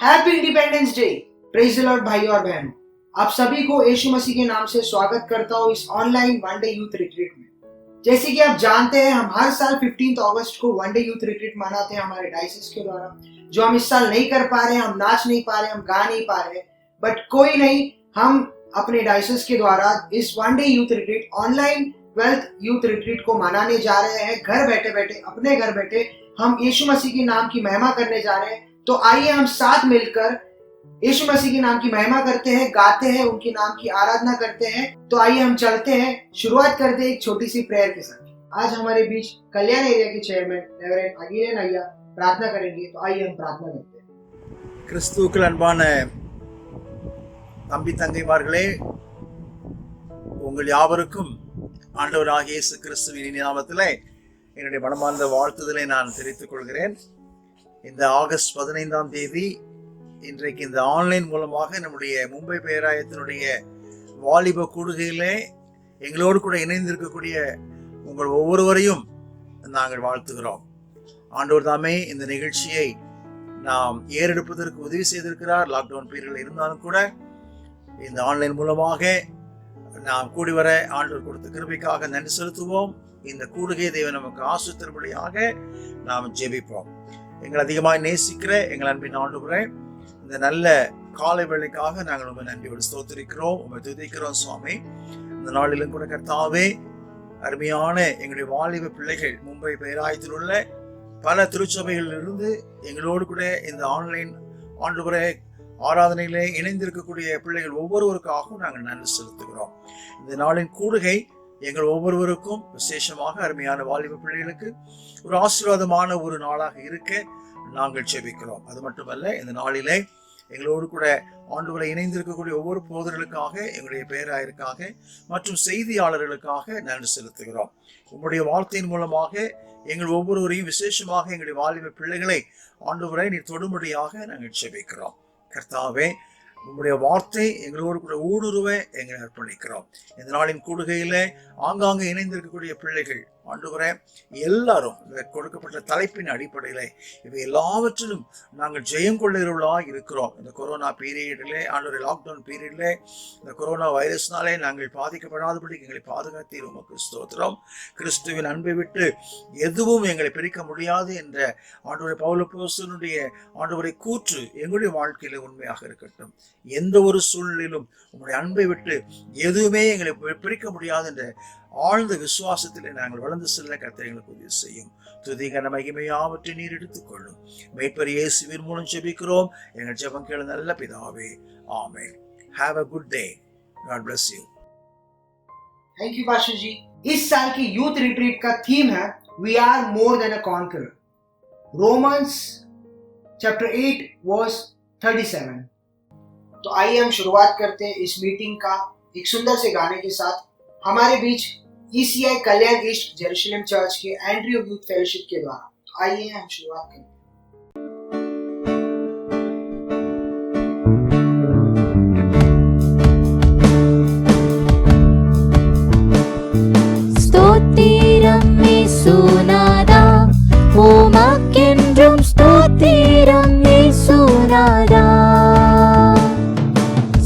Happy independence day. Praise the Lord भाई और बहनों, आप सभी को यीशु मसीह के नाम से स्वागत करता हूँ इस online one day youth retreat में। जैसे कि आप जानते हैं, हम हर साल 15 अगस्त को वन डे यूथ रिट्रीट मनाते हैं हमारे डायसिस के द्वारा। जो हम इस साल नहीं कर पा रहे हैं, हम नाच नहीं पा रहे, हम गा नहीं पा रहे, बट कोई नहीं, हम अपने डायसिस के द्वारा इस one day youth retreat, online 12th youth retreat को मनाने जा रहे हैं। घर बैठे बैठे, अपने घर बैठे हम यीशु मसीह के नाम की महिमा करने जा रहे हैं। तो आइए हम साथ मिलकर यीशु मसीह के नाम की महिमा करते हैं, गाते हैं, उनके नाम की आराधना करते हैं। तो आइए हम चलते हैं, शुरुआत करते हैं एक छोटी सी प्रेयर के साथ। आज हमारे बीच कल्याण एरिया के चेयरमैन रेवरेंड अगिलेन अय्या प्रार्थना करेंगे। तो आइए हम प्रार्थना करते हैं। கிறிஸ்துவுக்குள் அன்பான தம்பி தங்கைமார்களே, உங்கள் யாவருக்கும் ஆண்டவராகிய இயேசு கிறிஸ்துவின் இனிய நாமத்திலே என்னுடைய மனமார்ந்த வாழ்த்துதலை நான் தெரிவித்துக் கொள்கிறேன். இந்த ஆகஸ்ட் 15ஆம் தேதி இன்றைக்கு இந்த ஆன்லைன் மூலமாக நம்முடைய மும்பை பேராயத்தினுடைய வாலிப கூடுகையிலே எங்களோடு கூட இணைந்திருக்கக்கூடிய உங்கள் ஒவ்வொருவரையும் நாங்கள் வாழ்த்துகிறோம். ஆண்டவர் தாமே இந்த நிகழ்ச்சியை நாம் ஏறெடுப்பதற்கு உதவி செய்திருக்கிறார். லாக்டவுன் பீரியட்ல இருந்தாலும் கூட இந்த ஆன்லைன் மூலமாக நாம் கூடி வர ஆண்டவர் கொடுத்த கிருபைக்காக நன்றி செலுத்துவோம். இந்த கூடுகை தேவன் நமக்கு ஆசீர்வதிக்கும்படியாக நாம் ஜெபிப்போம். எங்களை அதிகமாக நேசிக்கிற எங்கள் அன்பின் ஆண்டவரே, இந்த நல்ல காலை வேளைக்காக நாங்கள் உண்மை நன்றியோடு ஸ்தோத்திரிக்கிறோம், உண்மை துதிக்கிறோம் சுவாமி. இந்த நாளிலும் கூட கர்த்தாவே, அருமையான எங்களுடைய வாலிப பிள்ளைகள் மும்பை பேராயத்தில் உள்ள பல திருச்சபைகளிலிருந்து எங்களோடு கூட இந்த ஆன்லைன் ஆண்டவரே ஆராதனையிலே இணைந்திருக்கக்கூடிய பிள்ளைகள் ஒவ்வொருவருக்காகவும் நாங்கள் நன்றி செலுத்துகிறோம். இந்த நாளின் கூடுகை எங்கள் ஒவ்வொருவருக்கும், விசேஷமாக அருமையான வாலிப பிள்ளைகளுக்கு ஒரு ஆசீர்வாதமான ஒரு நாளாக இருக்க நாங்கள் ஜெபிக்கிறோம். அது மட்டுமல்ல, இந்த நாளிலே எங்களோடு கூட ஆண்டவரை இணைந்திருக்கக்கூடிய ஒவ்வொரு போதர்களுக்காக, எங்களுடைய பேராயருக்காக மற்றும் செய்தியாளர்களுக்காக நன்றி செலுத்துகிறோம். உங்களுடைய வார்த்தையின் மூலமாக எங்கள் ஒவ்வொருவரையும், விசேஷமாக எங்களுடைய வாலிப பிள்ளைகளை ஆண்டவரை நீர் தொடும்படியாக நாங்கள் ஜெபிக்கிறோம். கர்த்தாவே, உங்களுடைய வார்த்தை எங்களோடு கூட ஊடுருவ எங்களை அர்ப்பணிக்கிறோம். இந்த நாளின் கூடுகையில ஆங்காங்கே இணைந்திருக்கக்கூடிய பிள்ளைகள் ஆண்டவரே, எல்லாரும் கொடுக்கப்பட்ட தலைப்பின் அடிப்படையில இவை எல்லாவற்றிலும் நாங்கள் ஜெயம் கொள்ளுகிறவர்களாக இருக்கிறோம். இந்த கொரோனா பீரியடிலே, ஆண்டவரே லாக்டவுன் பீரியட்ல இந்த கொரோனா வைரஸ்னாலே நாங்கள் பாதிக்கப்படாதபடி எங்களை பாதுகாத்தீர், உமக்கு ஸ்தோத்திரம். கிறிஸ்துவின் அன்பை விட்டு எதுவும் எங்களை பிரிக்க முடியாது என்ற ஆண்டவரே பவுலப்போஸ்தலனுடைய ஆண்டவரை கூற்று எங்களுடைய வாழ்க்கையில உண்மையாக இருக்கட்டும். எந்த ஒரு சூழ்நிலையிலும் உங்களுடைய அன்பை விட்டு எதுவுமே எங்களை பிரிக்க முடியாது என்ற ஆழ்ந்த விசுவாசத்திலே நாங்கள் வளர்ந்து செல்ல கர்த்தர் எங்களுக்கு உதவி செய்யும். துதிகன மகிமையாவற்றை நீர் எடுத்துக்கொள்ளும். மேற்பர் இயேசுவின் மூலம் ஜெபிக்கிறோம் எங்கள் ஜெபம் கேளு நல்ல பிதாவே, ஆமென். Have a good day. God bless you. Thank you pastor ji. इस साल की यूथ रिट्रीट का थीम है we are more than a conqueror. Romans chapter 8 verse 37। तो आइए हम शुरुआत करते हैं इस मीटिंग का एक सुंदर से गाने के साथ। हमारे बीच ECI कल्याण ईस्ट जेरूशलेम चर्च के एंट्री ऑफ यूथ फेलोशिप के द्वारा। तो आइए हम शुरुआत करते हैं। ஸ்தோத்திரம் இயேசுநாதா, உமக்கென்றும் ஸ்தோத்திரம் இயேசுநாதா.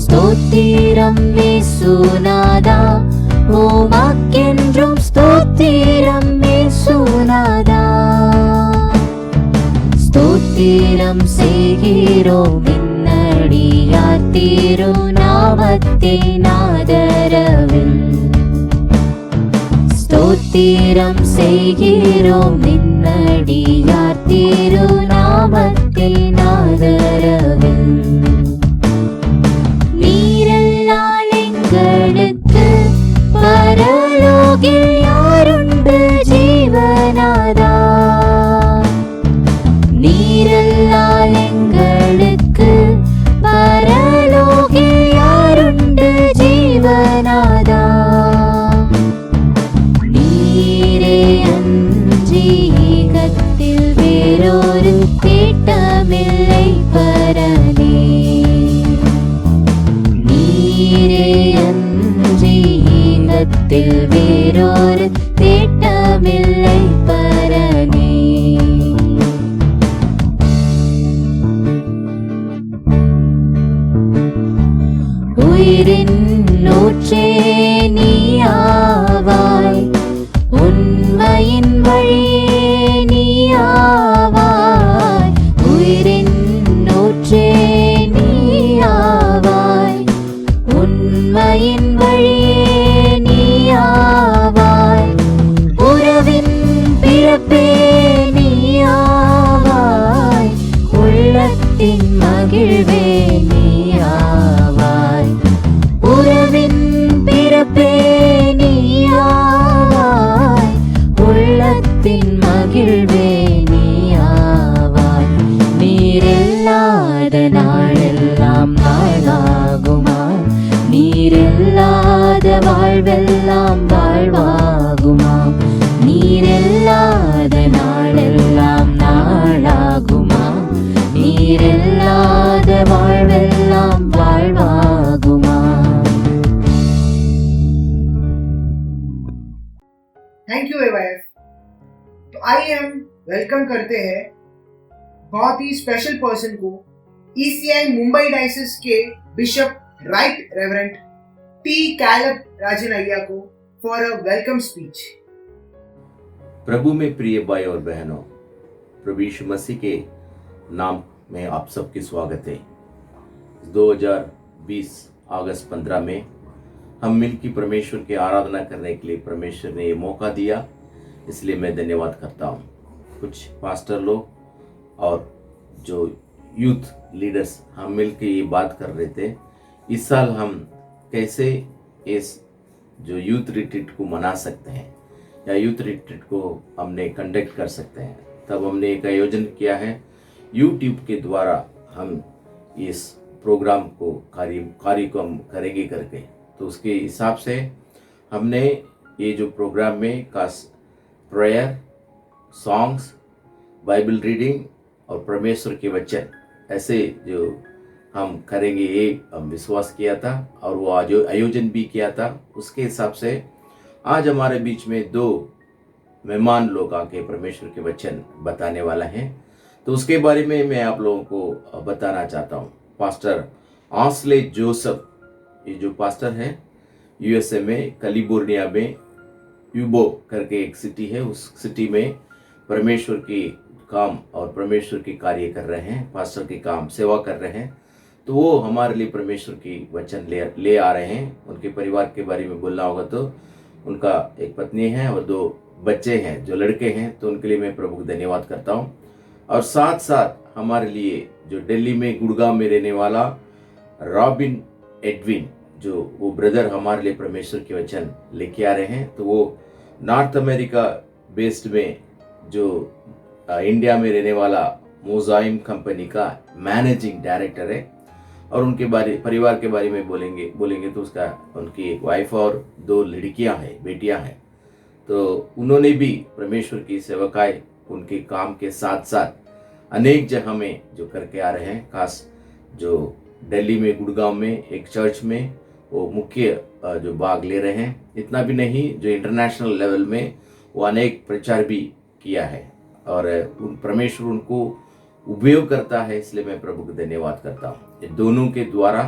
ஸ்தோத்திரம் இயேசுநாதா, உமக்கென்றும் ஸ்தோத்திரம் இயேசுநாதா. ஸ்தோத்திரம் செய்கிறோம் இன்னடியார் திருநாமத்தின் ஆதரவில். ஸ்தோத்திரம் செய்கிறோம் இன்னடியார் திருநாமத்தின் ஆதரவில். நீரல்லால் எங்களுக்கு பரலோகில் யாருண்டு ஜீவநாதா. நீரல்லால் எங்களுக்கு பரலோகில் யாருண்டு ஜீவநாதா. நீரே அன்றி ஈகத்தில் வேறொரு திட்டமில்லை பரனே. நீரே அன்றி ஈகத்தில் வேறொரு திட்டமில்லை பரனே. ஊற்றே நீயாவாய் உண்மையின் வழியே நீயாவாய் உயிரின் ஊற்றே நீயாவாய் உண்மையின் வழியே நீயாவாய் உறவின் பிறப்பே நீயாவாய் உள்ளத்தின் மகிழ்வே நீயாவாய் உறவின் பிறப்பே நீயாவாய் உள்ளத்தின் மகிழ்வே நீயாவாய் நீரில்லாத நாளெல்லாம் நாளாகுமா நீரில்லாத வாழ்வெல்லாம் வாழ்வாகுமா நீரில்லாத நாளெல்லாம் நாளாகுமா நீரில்லாத வாழ்வெல்லாம் வாழ்வாகுமா. Thank you एवाईएफ। तो आइए हम वेलकम करते हैं बहुत ही स्पेशल पर्सन को, ईसीआई मुंबई डायसिस के bishop right reverend T Caleb Rajan Ayya को फॉर अ वेलकम स्पीच। प्रभु में प्रिय भाई और बहनों, प्रभु यीशु मसीह के नाम में आप सबकी स्वागत है। 2020 अगस्त 15 में हम मिलकर परमेश्वर की आराधना करने के लिए परमेश्वर ने ये मौका दिया, इसलिए मैं धन्यवाद करता हूँ। कुछ पास्टर लोग और जो यूथ लीडर्स हम मिलकर ये बात कर रहे थे, इस साल हम कैसे इस जो यूथ रिट्रीट को मना सकते हैं या यूथ रिट्रीट को हमने कंडक्ट कर सकते हैं। तब हमने एक आयोजन किया है यूट्यूब के द्वारा, हम इस प्रोग्राम को कार्यक्रम करेंगे करके। तो उसके हिसाब से हमने ये जो प्रोग्राम में खास प्रेयर, सॉन्ग्स, बाइबल रीडिंग और परमेश्वर के वचन ऐसे जो हम करेंगे ये हम विश्वास किया था और वो आज आयोजन भी किया था। उसके हिसाब से आज हमारे बीच में 2 मेहमान लोग आके परमेश्वर के वचन बताने वाला हैं। तो उसके बारे में मैं आप लोगों को बताना चाहता हूँ। पास्टर आंसले जोसेफ, ये जो पास्टर है यूएसए में कैलिफोर्निया में यूबो करके एक सिटी है, उस सिटी में परमेश्वर की काम और परमेश्वर के कार्य कर रहे हैं, पास्टर के काम सेवा कर रहे हैं। तो वो हमारे लिए परमेश्वर की वचन ले आ रहे हैं। उनके परिवार के बारे में बोलना होगा तो उनका एक पत्नी है और 2 बच्चे हैं जो लड़के हैं, तो उनके लिए मैं प्रभु को धन्यवाद करता हूँ। और साथ साथ हमारे लिए जो दिल्ली में गुड़गांव में रहने वाला रॉबिन एडविन, जो वो ब्रदर हमारे लिए परमेश्वर के वचन लेके आ रहे हैं। तो वो नॉर्थ अमेरिका बेस्ड में जो इंडिया में रहने वाला मोजाइम कंपनी का मैनेजिंग डायरेक्टर है। और उनके परिवार के बारे में बोलेंगे तो उसका उनकी एक वाइफ और 2 लड़कियां हैं, बेटियां हैं। तो उन्होंने भी परमेश्वर की सेवकाई उनके काम के साथ साथ अनेक जगह में जो करके आ रहे हैं। खास जो दिल्ली में गुड़गांव में एक चर्च में वो मुख्य जो भाग ले रहे हैं। इतना भी नहीं, जो इंटरनेशनल लेवल में वो अनेक प्रचार भी किया है और परमेश्वर उनको उपयोग करता है, इसलिए मैं प्रभु को धन्यवाद करता हूँ। ये दोनों के द्वारा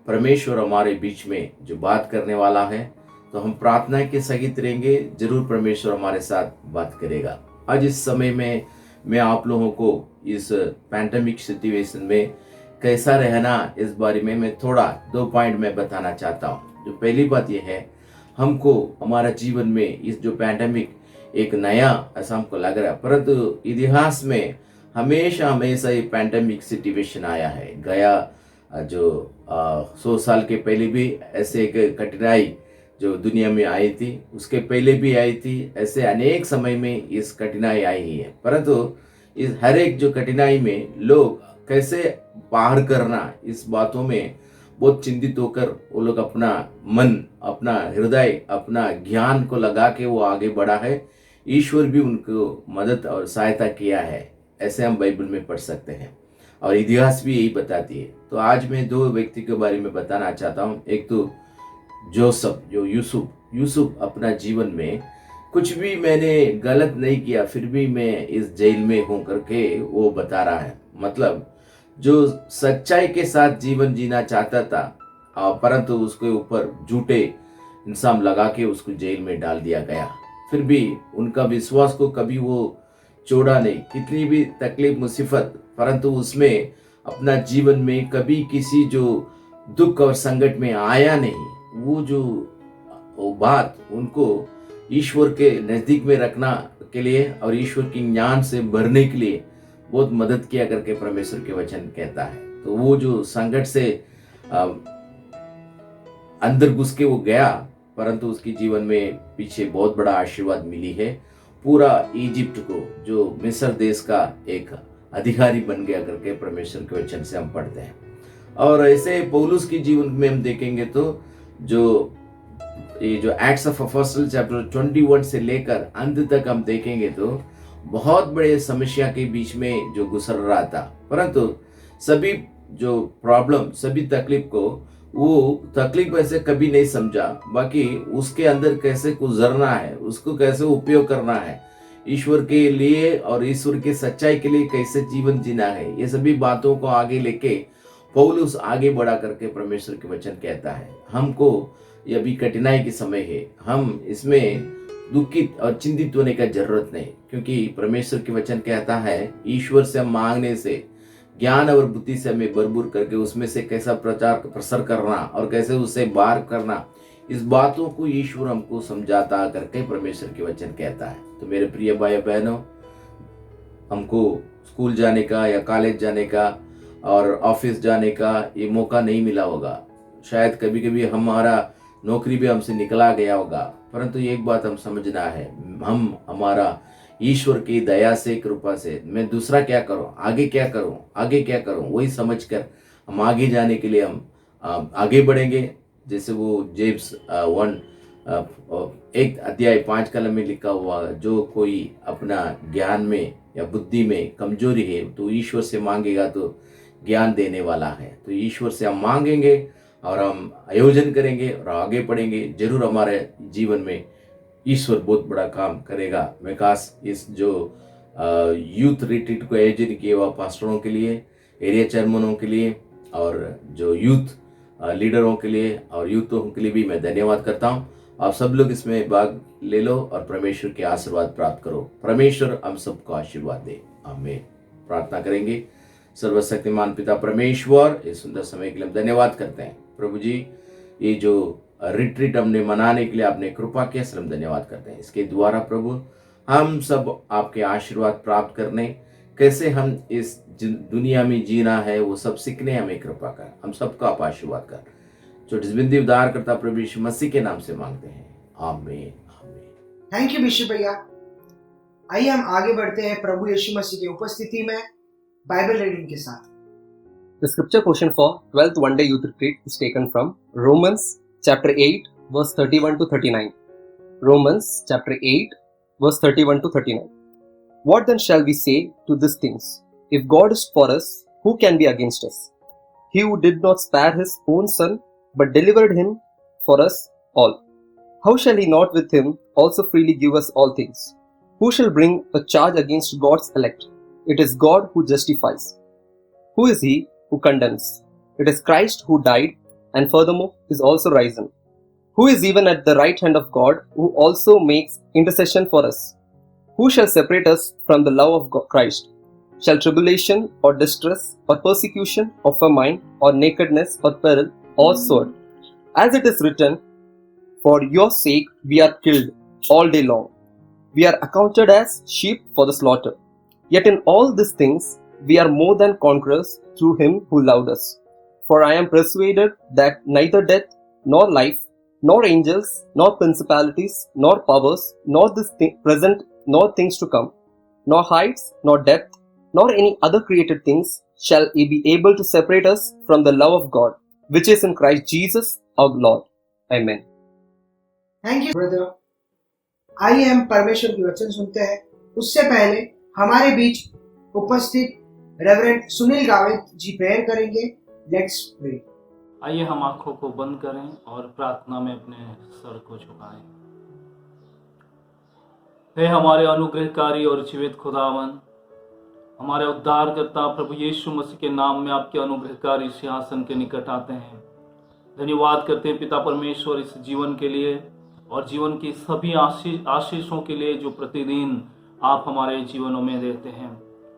परमेश्वर हमारे बीच में जो बात करने वाला है, तो हम प्रार्थना के सहित रहेंगे, जरूर परमेश्वर हमारे साथ बात करेगा। आज इस समय में मैं आप लोगों को इस पैंडेमिक सिचुएशन में कैसा रहना, इस बारे में मैं थोड़ा 2 पॉइंट में बताना चाहता हूँ। जो पहली बात यह है, हमको हमारा जीवन में इस जो पैंडेमिक एक नया ऐसा हमको लग रहा है, परंतु इतिहास में हमेशा ये पैंडेमिक सिचुएशन आया है। गया जो 100 साल के पहले भी ऐसे एक कठिनाई जो दुनिया में आई थी, उसके पहले भी आई थी। ऐसे अनेक समय में इस कठिनाई आई ही है, परंतु इस हर एक जो कठिनाई में लोग कैसे पार करना, इस बातों में बहुत चिंतित होकर वो लोग अपना मन, अपना हृदय, अपना ज्ञान को लगा के वो आगे बढ़ा है। ईश्वर भी उनको मदद और सहायता किया है, ऐसे हम बाइबल में पढ़ सकते हैं और इतिहास भी यही बताती है। तो आज मैं 2 व्यक्ति के बारे में बताना चाहता हूँ। एक तो जोसेफ, जो यूसुफ अपना जीवन में कुछ भी मैंने गलत नहीं किया, फिर भी मैं इस जेल में हूँ करके वो बता रहा है। मतलब जो सच्चाई के साथ जीवन जीना चाहता था, परंतु उसके ऊपर झूठे इंसाम लगा के उसको जेल में डाल दिया गया। फिर भी उनका विश्वास को कभी वो छोड़ा नहीं, कितनी भी तकलीफ मुसीबत, परंतु उसमें अपना जीवन में कभी किसी जो दुख और संकट में आया नहीं। वो बात उनको ईश्वर के नज़दीक में रखना के लिए और ईश्वर की ज्ञान से भरने के लिए बहुत मदद किया करके परमेश्वर के वचन कहता है। तो वो जो संकट से अंदर घुस के वो गया, परंतु उसके जीवन में पीछे बहुत बड़ा आशीर्वाद मिली है। पूरा इजिप्ट को जो मिस्र देश का एक अधिकारी बन गया करके परमेश्वर के वचन से हम पढ़ते हैं। और ऐसे पौलुस के जीवन में हम देखेंगे तो जो एक्ट्स ऑफ अपोस्टल चैप्टर 21 से लेकर अंत तक हम देखेंगे तो बहुत बड़े समस्या के बीच में जो गुजर रहा था, परंतु सभी जो प्रॉब्लम, सभी तकलीफ को वो तकलीफ ऐसे कभी नहीं समझा, बाकी उसके अंदर कैसे गुजरना है, उसको कैसे उपयोग करना है, ईश्वर के लिए और ईश्वर की सच्चाई के लिए कैसे जीवन जीना है, ये सभी बातों को आगे लेके पौलुस आगे बढ़ा करके परमेश्वर के वचन कहता है। हमको ये अभी कठिनाई के समय है, हम इसमें दुखित और चिंतित होने का जरूरत नहीं, क्योंकि परमेश्वर के वचन कहता है ईश्वर से हम मांगने से, ज्ञान और बुद्धि से हमें भरपूर करके उसमें से कैसा प्रसार करना और कैसे उसे बाहर करना, इस बातों को ईश्वर हमको समझाता करके परमेश्वर के वचन कहता है। तो मेरे प्रिय भाई बहनों, हमको स्कूल जाने का या कॉलेज जाने का और ऑफिस जाने का ये मौका नहीं मिला होगा, शायद कभी कभी हमारा नौकरी भी हमसे निकला गया होगा, परंतु एक बात हम समझना है, हम हमारा ईश्वर की दया से, कृपा से, मैं दूसरा क्या करूं, आगे क्या करूं, वही समझकर हम आगे जाने के लिए हम आगे बढ़ेंगे। जैसे वो जेम्स 1 अध्याय 5 कलम में लिखा हुआ, जो कोई अपना ज्ञान में या बुद्धि में कमजोरी है तो ईश्वर से मांगेगा तो ज्ञान देने वाला है। तो ईश्वर से हम मांगेंगे और हम आयोजन करेंगे और आगे बढ़ेंगे, जरूर हमारे जीवन में ईश्वर बहुत बड़ा काम करेगा। मैं खास इस जो यूथ रिट्रीट को आयोजन किया हुआ पास्टरों के लिए, एरिया चेयरमैनों के लिए और जो यूथ लीडरों के लिए और यूथों के लिए भी मैं धन्यवाद करता हूँ। आप सब लोग इसमें भाग ले लो और परमेश्वर के आशीर्वाद प्राप्त करो। परमेश्वर हम सबको आशीर्वाद दे, आमीन। प्रार्थना करेंगे। सर्वशक्तिमान पिता परमेश्वर, इस सुंदर समय के लिए हम धन्यवाद करते हैं। प्रभु जी, ये जो रिट्रीट हमने मनाने के लिए आपने कृपा किया, सर हम धन्यवाद करते हैं। इसके द्वारा प्रभु हम सब आपके आशीर्वाद प्राप्त करने, कैसे हम इस दुनिया में जीना है वो सब सीखने हमें कृपा कर। हम सबका आप आशीर्वाद कर, छोटी बिंदी उद्धार करता प्रभु यीशु मसीह के नाम से मांगते हैं, आमीन आमीन। थैंक यू बिशप भैया। आइए हम आगे बढ़ते हैं प्रभु यीशु मसीह की उपस्थिति में बाइबल रीडिंग के साथ। The scripture portion for 12th one day youth retreat is taken from Romans chapter 8 verse 31 to 39. Romans chapter 8 verse 31 to 39. What then shall we say to these things? If God is for us, who can be against us? He who did not spare his own son, but delivered him for us all, how shall he not with him also freely give us all things? Who shall bring a charge against God's elect? It is God who justifies. Who is he who condemns? It is Christ who died and furthermore is also risen, who is even at the right hand of God, who also makes intercession for us. Who shall separate us from the love of Christ? Shall tribulation or distress or persecution or famine or nakedness or peril or sword? As it is written, for your sake we are killed all day long. We are accounted as sheep for the slaughter. Yet in all these things we are more than conquerors through him who loved us. For I am persuaded that neither death, nor life, nor angels, nor principalities, nor powers, nor this present, nor things to come, nor heights, nor depth, nor any other created things shall be able to separate us from the love of God, which is in Christ Jesus our Lord. Amen. Thank you brother. आइए हम परमेश्वर की वचन सुनते हैं। उससे पहले हमारे बीच उपस्थित रेवरेंड सुनील गावित जी प्रेयर करेंगे। Let's pray. आइए हम आंखों को बंद करें और प्रार्थना में अपने सर को झुकाएं। हे हमारे अनुग्रहकारी और जीवित खुदावन, हमारे उद्धारकर्ता प्रभु यीशु मसीह के नाम में आपके अनुग्रहकारी सिंहासन के निकट आते हैं। धन्यवाद करते हैं पिता परमेश्वर इस जीवन के लिए और जीवन की सभी आशीषों के लिए जो प्रतिदिन आप हमारे जीवनों में देते हैं।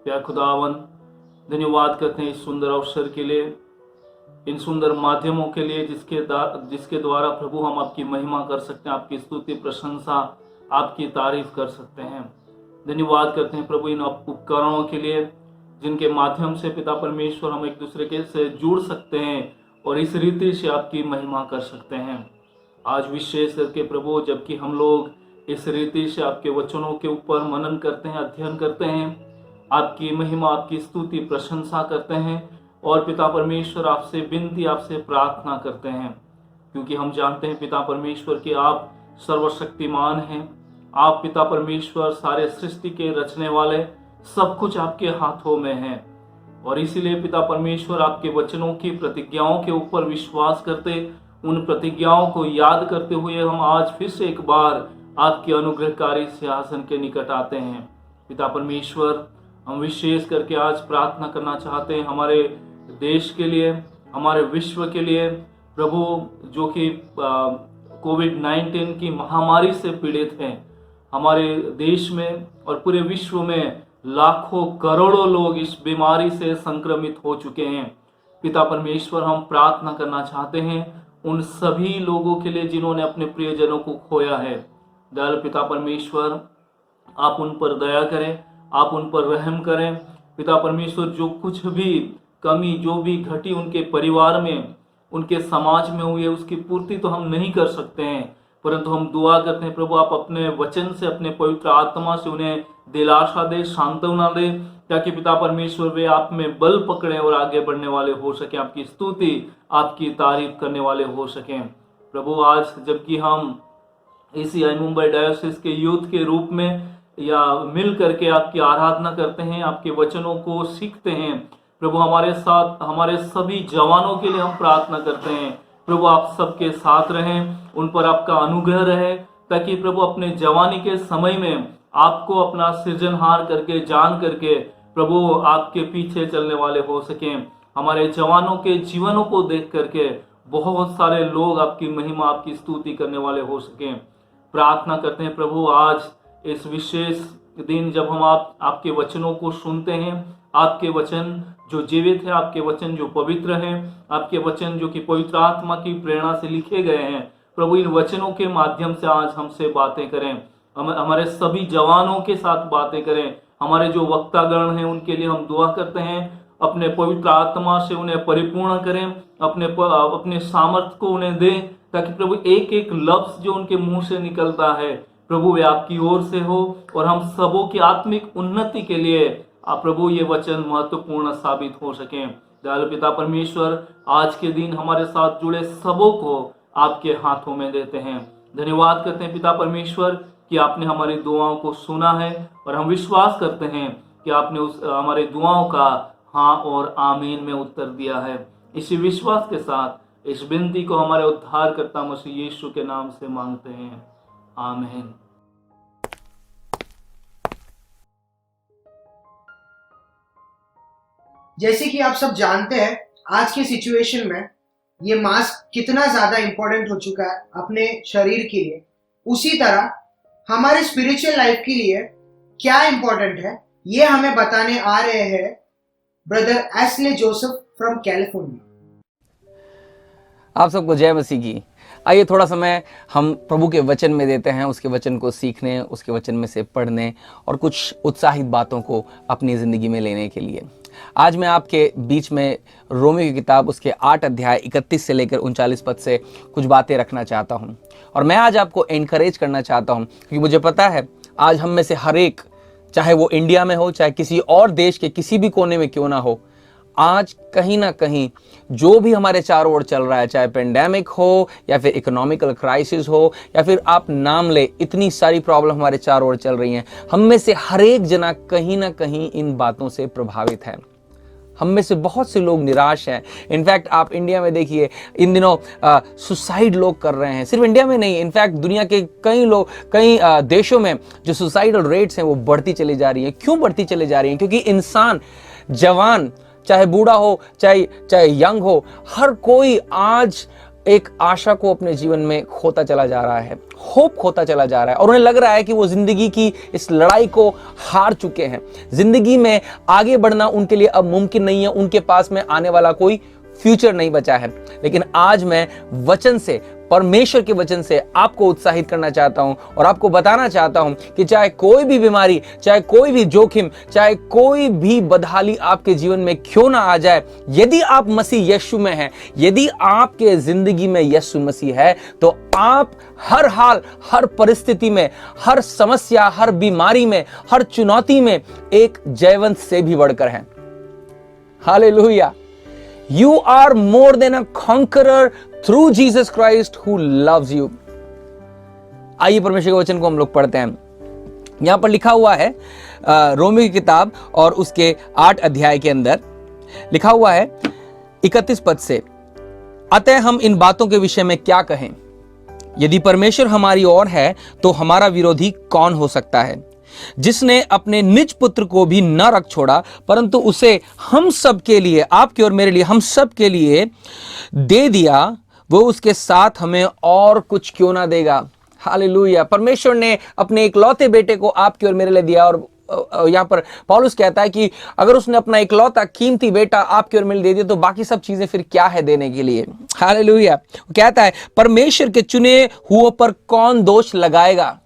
प्यार खुदावन, धन्यवाद करते हैं इस सुंदर अवसर के लिए, इन सुंदर माध्यमों के लिए जिसके द्वारा प्रभु हम आपकी महिमा कर सकते हैं, आपकी स्तुति प्रशंसा आपकी तारीफ कर सकते हैं। धन्यवाद करते हैं प्रभु इन उपकरणों के लिए जिनके माध्यम से पिता परमेश्वर हम एक दूसरे के से जुड़ सकते हैं और इस रीति से आपकी महिमा कर सकते हैं। आज विशेष करके प्रभु जबकि हम लोग इस रीति से आपके वचनों के ऊपर मनन करते हैं, अध्ययन करते हैं, आपकी महिमा आपकी स्तुति प्रशंसा करते हैं और पिता परमेश्वर आपसे विनती आपसे प्रार्थना करते हैं, क्योंकि हम जानते हैं पिता परमेश्वर कि आप सर्वशक्तिमान हैं। आप पिता परमेश्वर सारे सृष्टि के रचने वाले, सब कुछ आपके हाथों में है और इसीलिए पिता परमेश्वर आपके वचनों की प्रतिज्ञाओं के ऊपर विश्वास करते, उन प्रतिज्ञाओं को याद करते हुए हम आज फिर से एक बार आपके अनुग्रहकारी सिंहासन के निकट आते हैं। पिता परमेश्वर, हम विशेष करके आज प्रार्थना करना चाहते हैं हमारे देश के लिए, हमारे विश्व के लिए प्रभु, जो कि कोविड-19 की महामारी से पीड़ित हैं। हमारे देश में और पूरे विश्व में लाखों करोड़ों लोग इस बीमारी से संक्रमित हो चुके हैं। पिता परमेश्वर, हम प्रार्थना करना चाहते हैं उन सभी लोगों के लिए जिन्होंने अपने प्रियजनों को खोया है। दयालु पिता परमेश्वर, आप उन पर दया करें, आप उन पर रहम करें। पिता परमेश्वर, जो कुछ भी कमी जो भी घटी उनके परिवार में, उनके समाज में हुई है, उसकी पूर्ति तो हम नहीं कर सकते हैं, परंतु हम दुआ करते हैं प्रभु आप अपने वचन से, अपने पवित्र आत्मा से उन्हें दिलासा दे, सांत्वना दे, ताकि पिता परमेश्वर वे आप में बल पकड़े और आगे बढ़ने वाले हो सके, आपकी स्तुति आपकी तारीफ करने वाले हो सकें। प्रभु आज जबकि हम ECI मुंबई डायोसिस के यूथ के रूप में या मिल करके आपकी आराधना करते हैं, आपके वचनों को सीखते हैं, प्रभु हमारे साथ हमारे सभी जवानों के लिए हम प्रार्थना करते हैं। प्रभु आप सबके साथ रहें, उन पर आपका अनुग्रह रहे, ताकि प्रभु अपने जवानी के समय में आपको अपना सृजनहार करके, जान करके प्रभु आपके पीछे चलने वाले हो सकें। हमारे जवानों के जीवनों को देख करके बहुत सारे लोग आपकी महिमा आपकी स्तुति करने वाले हो सकें। प्रार्थना करते हैं प्रभु आज इस विशेष दिन जब हम आपके वचनों को सुनते हैं, आपके वचन जो जीवित है, आपके वचन जो पवित्र हैं, आपके वचन जो कि पवित्र आत्मा की प्रेरणा से लिखे गए हैं, प्रभु इन वचनों के माध्यम से आज हमसे बातें करें, हमारे सभी जवानों के साथ बातें करें। हमारे जो वक्तागण हैं उनके लिए हम दुआ करते हैं, अपने पवित्र आत्मा से उन्हें परिपूर्ण करें, अपने सामर्थ्य को उन्हें दें, ताकि प्रभु एक एक लफ्ज जो उनके मुंह से निकलता है प्रभु वे आपकी ओर से हो और हम सबों की आत्मिक उन्नति के लिए प्रभु ये वचन महत्वपूर्ण साबित हो सकें। दयालु पिता परमेश्वर, आज के दिन हमारे साथ जुड़े सबों को आपके हाथों में देते हैं। धन्यवाद करते हैं पिता परमेश्वर कि आपने हमारी दुआओं को सुना है और हम विश्वास करते हैं कि आपने हमारे दुआओं का हाँ और आमीन में उत्तर दिया है। इसी विश्वास के साथ इस विनती को हमारे उद्धारकर्ता मसीह यीशु के नाम से मांगते हैं, आमीन। जैसे कि आप सब जानते हैं आज के सिचुएशन में ये मास्क कितना ज्यादा इंपॉर्टेंट हो चुका है अपने शरीर के लिए, उसी तरह हमारे स्पिरिचुअल लाइफ के लिए क्या इंपॉर्टेंट है ये हमें बताने आ रहे हैं brother Astley Joseph from California. आप सबको जय मसीह की। आइए थोड़ा समय हम प्रभु के वचन में देते हैं, उसके वचन को सीखने, उसके वचन में से पढ़ने और कुछ उत्साहित बातों को अपनी ज़िंदगी में लेने के लिए। आज मैं आपके बीच में रोमी की किताब उसके 8 अध्याय 31 से लेकर 39 पद से कुछ बातें रखना चाहता हूं। और मैं आज आपको एनकरेज करना चाहता हूं, क्योंकि मुझे पता है आज हम में से हर एक, चाहे वो इंडिया में हो, चाहे किसी और देश के किसी भी कोने में क्यों ना हो, आज कहीं ना कहीं जो भी हमारे चारों ओर चल रहा है, चाहे पेंडेमिक हो या फिर इकोनॉमिकल क्राइसिस हो या फिर आप नाम ले, इतनी सारी प्रॉब्लम हमारे चारों ओर चल रही हैं। हम में से हर एक जना कहीं ना कहीं इन बातों से प्रभावित है। हम में से बहुत से लोग निराश हैं। इनफैक्ट आप इंडिया में देखिए, इन दिनों सुसाइड लोग कर रहे हैं। सिर्फ इंडिया में नहीं, इनफैक्ट दुनिया के कई देशों में जो सुसाइडल रेट्स हैं वो बढ़ती चली जा रही हैं। क्यों बढ़ती चली जा रही हैं? क्योंकि इंसान, जवान चाहे बूढ़ा हो, चाहे यंग हो, हर कोई आज एक आशा को अपने जीवन में खोता चला जा रहा है, होप खोता चला जा रहा है, और उन्हें लग रहा है कि वो जिंदगी की इस लड़ाई को हार चुके हैं। जिंदगी में आगे बढ़ना उनके लिए अब मुमकिन नहीं है, उनके पास में आने वाला कोई फ्यूचर नहीं बचा है। लेकिन आज मैं वचन से, परमेश्वर के वचन से आपको उत्साहित करना चाहता हूं और आपको बताना चाहता हूं कि चाहे कोई भी बीमारी, चाहे कोई भी जोखिम, चाहे कोई भी बदहाली आपके जीवन में क्यों ना आ जाए, यदि आप मसीह यीशु में हैं, यदि आपके जिंदगी में यीशु मसीह है, तो आप हर हाल, हर परिस्थिति में, हर समस्या, हर बीमारी में, हर चुनौती में एक जयवंत से भी बढ़कर हैं। Hallelujah. You are more than a conqueror through Jesus Christ who loves you. आइए परमेश्वर के वचन को हम लोग पढ़ते हैं। यहां पर लिखा हुआ है रोमियो की किताब और उसके 8 अध्याय के अंदर लिखा हुआ है 31 पद से, अतः हम इन बातों के विषय में क्या कहें? यदि परमेश्वर हमारी ओर है तो हमारा विरोधी कौन हो सकता है? जिसने अपने निज पुत्र को भी न रख छोड़ा, परंतु उसे हम सब के लिए, आपके और मेरे लिए, हम सब के लिए दे दिया, वो उसके साथ हमें और कुछ क्यों ना देगा? हालेलुया। परमेश्वर ने अपने इकलौते बेटे को आपके और मेरे लिए दिया, और यहां पर पौलुस कहता है कि अगर उसने अपना इकलौता कीमती बेटा आपके और मेरे लिए दे दिया, तो बाकी सब चीजें फिर क्या है देने के लिए? हालेलुया। वो कहता है परमेश्वर के चुने हुओं पर कौन दोष लगाएगा?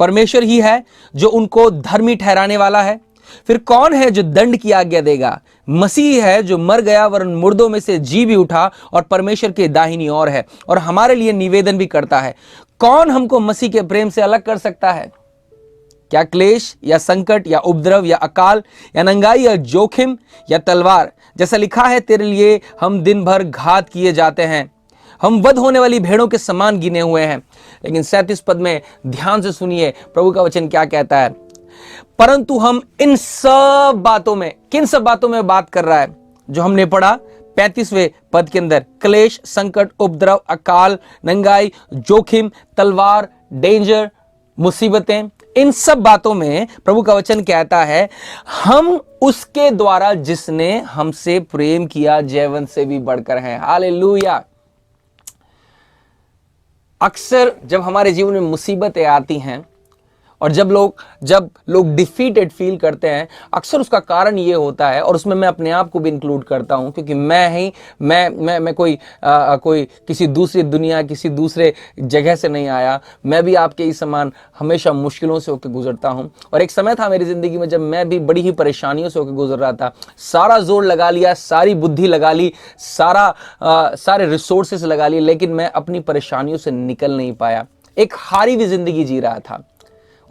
परमेश्वर ही है जो उनको धर्मी ठहराने वाला है। फिर कौन है जो दंड की आज्ञा देगा? मसीह है जो मर गया वरन मुर्दों में से जी भी उठा और परमेश्वर के दाहिनी ओर है और हमारे लिए निवेदन भी करता है। कौन हमको मसीह के प्रेम से अलग कर सकता है? क्या क्लेश या संकट या उपद्रव या अकाल या नंगाई या जोखिम या तलवार? जैसा लिखा है, तेरे लिए हम दिन भर घात किए जाते हैं, हम वध होने वाली भेड़ों के समान गिने हुए हैं। लेकिन 37 पद में ध्यान से सुनिए प्रभु का वचन क्या कहता है। परंतु हम इन सब बातों में, किन सब बातों में बात कर रहा है जो हमने पढ़ा 35वें पद के अंदर? क्लेश, संकट, उपद्रव, अकाल, नंगाई, जोखिम, तलवार, डेंजर, मुसीबतें, इन सब बातों में प्रभु का वचन कहता है हम उसके द्वारा जिसने हमसे प्रेम किया जयवंत से भी बढ़कर हैं। हालेलुया। अक्सर जब हमारे जीवन में मुसीबतें आती हैं और जब लोग डिफीटेड फील करते हैं, अक्सर उसका कारण ये होता है, और उसमें मैं अपने आप को भी इंक्लूड करता हूं, क्योंकि मैं कोई किसी दूसरी दुनिया, किसी दूसरे जगह से नहीं आया। मैं भी आपके ही समान हमेशा मुश्किलों से होकर गुजरता हूं, और एक समय था मेरी जिंदगी में जब मैं भी बड़ी ही परेशानियों से होकर गुजर रहा था। सारा जोर लगा लिया, सारी बुद्धि लगा ली, सारे रिसोर्सेस लगा लिए, लेकिन मैं अपनी परेशानियों से निकल नहीं पाया। एक हारी हुई जिंदगी जी रहा था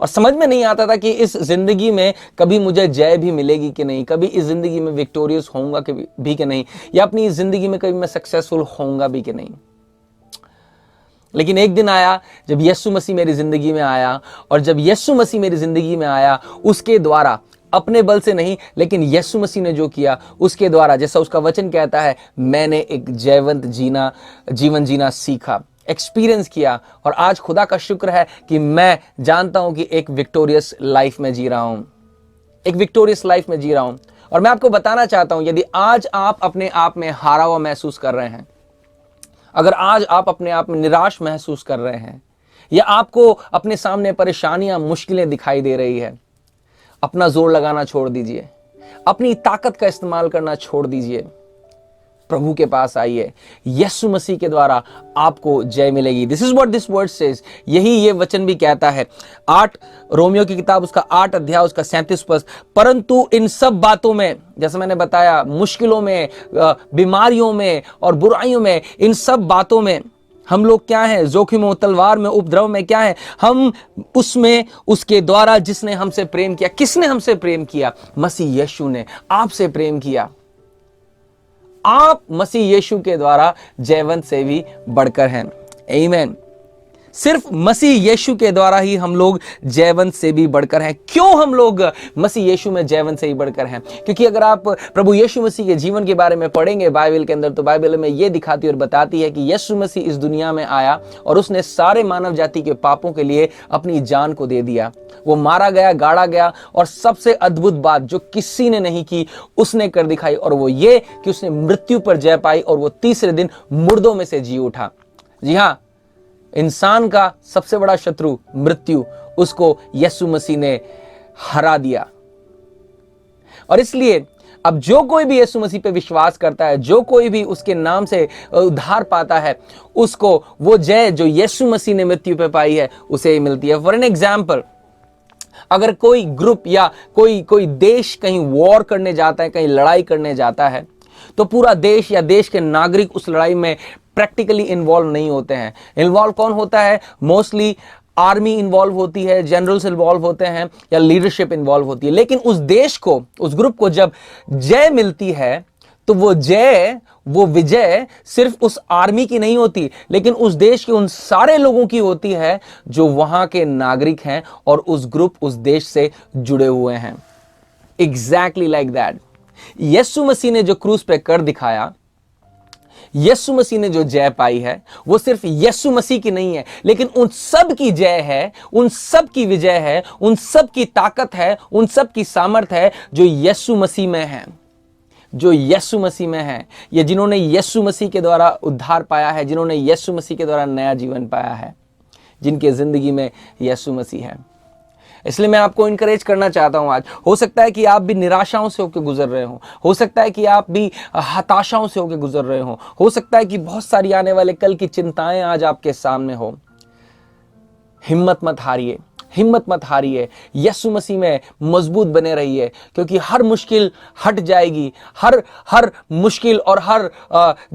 और समझ में नहीं आता था कि इस जिंदगी में कभी मुझे जय भी मिलेगी कि नहीं, कभी इस जिंदगी में विक्टोरियस होऊंगा भी कि नहीं, या अपनी इस जिंदगी में कभी मैं सक्सेसफुल होऊंगा भी कि नहीं। लेकिन एक दिन आया जब यीशु मसीह मेरी जिंदगी में आया, और जब यीशु मसीह मेरी जिंदगी में आया, उसके द्वारा, अपने बल से नहीं, लेकिन यीशु मसीह ने जो किया उसके द्वारा, जैसा उसका वचन कहता है, मैंने एक जयवंत जीवन जीना सीखा, एक्सपीरियंस किया, और आज खुदा का शुक्र है कि मैं जानता हूं कि एक विक्टोरियस लाइफ में जी रहा हूं, एक विक्टोरियस लाइफ में जी रहा हूं। और मैं आपको बताना चाहता हूं, यदि आज आप अपने आप में हारा हुआ महसूस कर रहे हैं, अगर आज आप अपने आप में निराश महसूस कर रहे हैं, या आपको अपने सामने परेशानियां, मुश्किलें दिखाई दे रही है, अपना जोर लगाना छोड़ दीजिए, अपनी ताकत का इस्तेमाल करना छोड़ दीजिए, प्रभु के पास आइए। यीशु मसीह के द्वारा आपको जय मिलेगी। This is what this word says. यही ये वचन भी कहता है। 8 रोमियो की किताब उसका 8 अध्याय उसका 37 पद, परंतु इन सब बातों में, जैसे मैंने बताया, मुश्किलों में, बीमारियों में और बुराइयों में, इन सब बातों में हम लोग क्या हैं? जोखिमों, तलवार में, उपद्रव में क्या है? हम उसमें उसके द्वारा जिसने हमसे प्रेम किया। किसने हमसे प्रेम किया? मसीह यीशु ने आपसे प्रेम किया। आप मसीह यीशु के द्वारा जयवंत से भी बढ़कर हैं। आमीन। सिर्फ मसीह यीशु के द्वारा ही हम लोग जयवंत से भी बढ़कर हैं। क्यों हम लोग मसीह यीशु में जयवंत से ही बढ़कर हैं? क्योंकि अगर आप प्रभु यीशु मसीह के जीवन के बारे में पढ़ेंगे बाइबल के अंदर, तो बाइबल में यह दिखाती और बताती है कि यीशु मसीह इस दुनिया में आया और उसने सारे मानव जाति के पापों के लिए अपनी जान को दे दिया। वो मारा गया, गाड़ा गया, और सबसे अद्भुत बात जो किसी ने नहीं की उसने कर दिखाई, और वो ये कि उसने मृत्यु पर जय पाई और वो तीसरे दिन मुर्दों में से जी उठा। जी हाँ, इंसान का सबसे बड़ा शत्रु मृत्यु, उसको यीशु मसीह ने हरा दिया। और इसलिए अब जो कोई भी यीशु मसीह पे विश्वास करता है, जो कोई भी उसके नाम से उद्धार पाता है, उसको वो जय जो यीशु मसीह ने मृत्यु पे पाई है उसे ही मिलती है। फॉर एन एग्जाम्पल, अगर कोई ग्रुप या कोई देश कहीं वॉर करने जाता है, कहीं लड़ाई करने जाता है, तो पूरा देश या देश के नागरिक उस लड़ाई में प्रैक्टिकली इन्वॉल्व नहीं होते हैं। इन्वॉल्व कौन होता है? मोस्टली आर्मी इन्वॉल्व होती है, जनरल्स इन्वॉल्व होते हैं, या लीडरशिप इन्वॉल्व होती है। लेकिन उस देश को, उस ग्रुप को जब जय मिलती है, तो वो जय, वो विजय सिर्फ उस आर्मी की नहीं होती, लेकिन उस देश के उन सारे लोगों की होती है जो वहां के नागरिक हैं और उस ग्रुप, उस देश से जुड़े हुए हैं। एग्जैक्टली लाइक दैट, यीशु मसीह ने जो क्रूस पे कर दिखाया, यीशु मसीह ने जो जय पाई है, वो सिर्फ यीशु मसीह की नहीं है, लेकिन उन सब की जय है, उन सब की विजय है, उन सब की ताकत है, उन सब की सामर्थ है जो यीशु मसीह में है, जो यीशु मसीह में है। ये जिन्होंने यीशु मसीह के द्वारा उद्धार पाया है, जिन्होंने यीशु मसीह के द्वारा नया जीवन पाया है, जिनके जिंदगी में यीशु मसीह है। इसलिए मैं आपको इनकरेज करना चाहता हूं आज। हो सकता है कि आप भी निराशाओं से होकर गुजर रहे हो सकता है कि आप भी हताशाओं से होकर गुजर रहे हो सकता है कि बहुत सारी आने वाले कल की चिंताएं आज आपके सामने हो। हिम्मत मत हारिए, हिम्मत मत हारिए, यीशु मसीह में मजबूत बने रहिए, क्योंकि हर मुश्किल हट जाएगी, हर मुश्किल और हर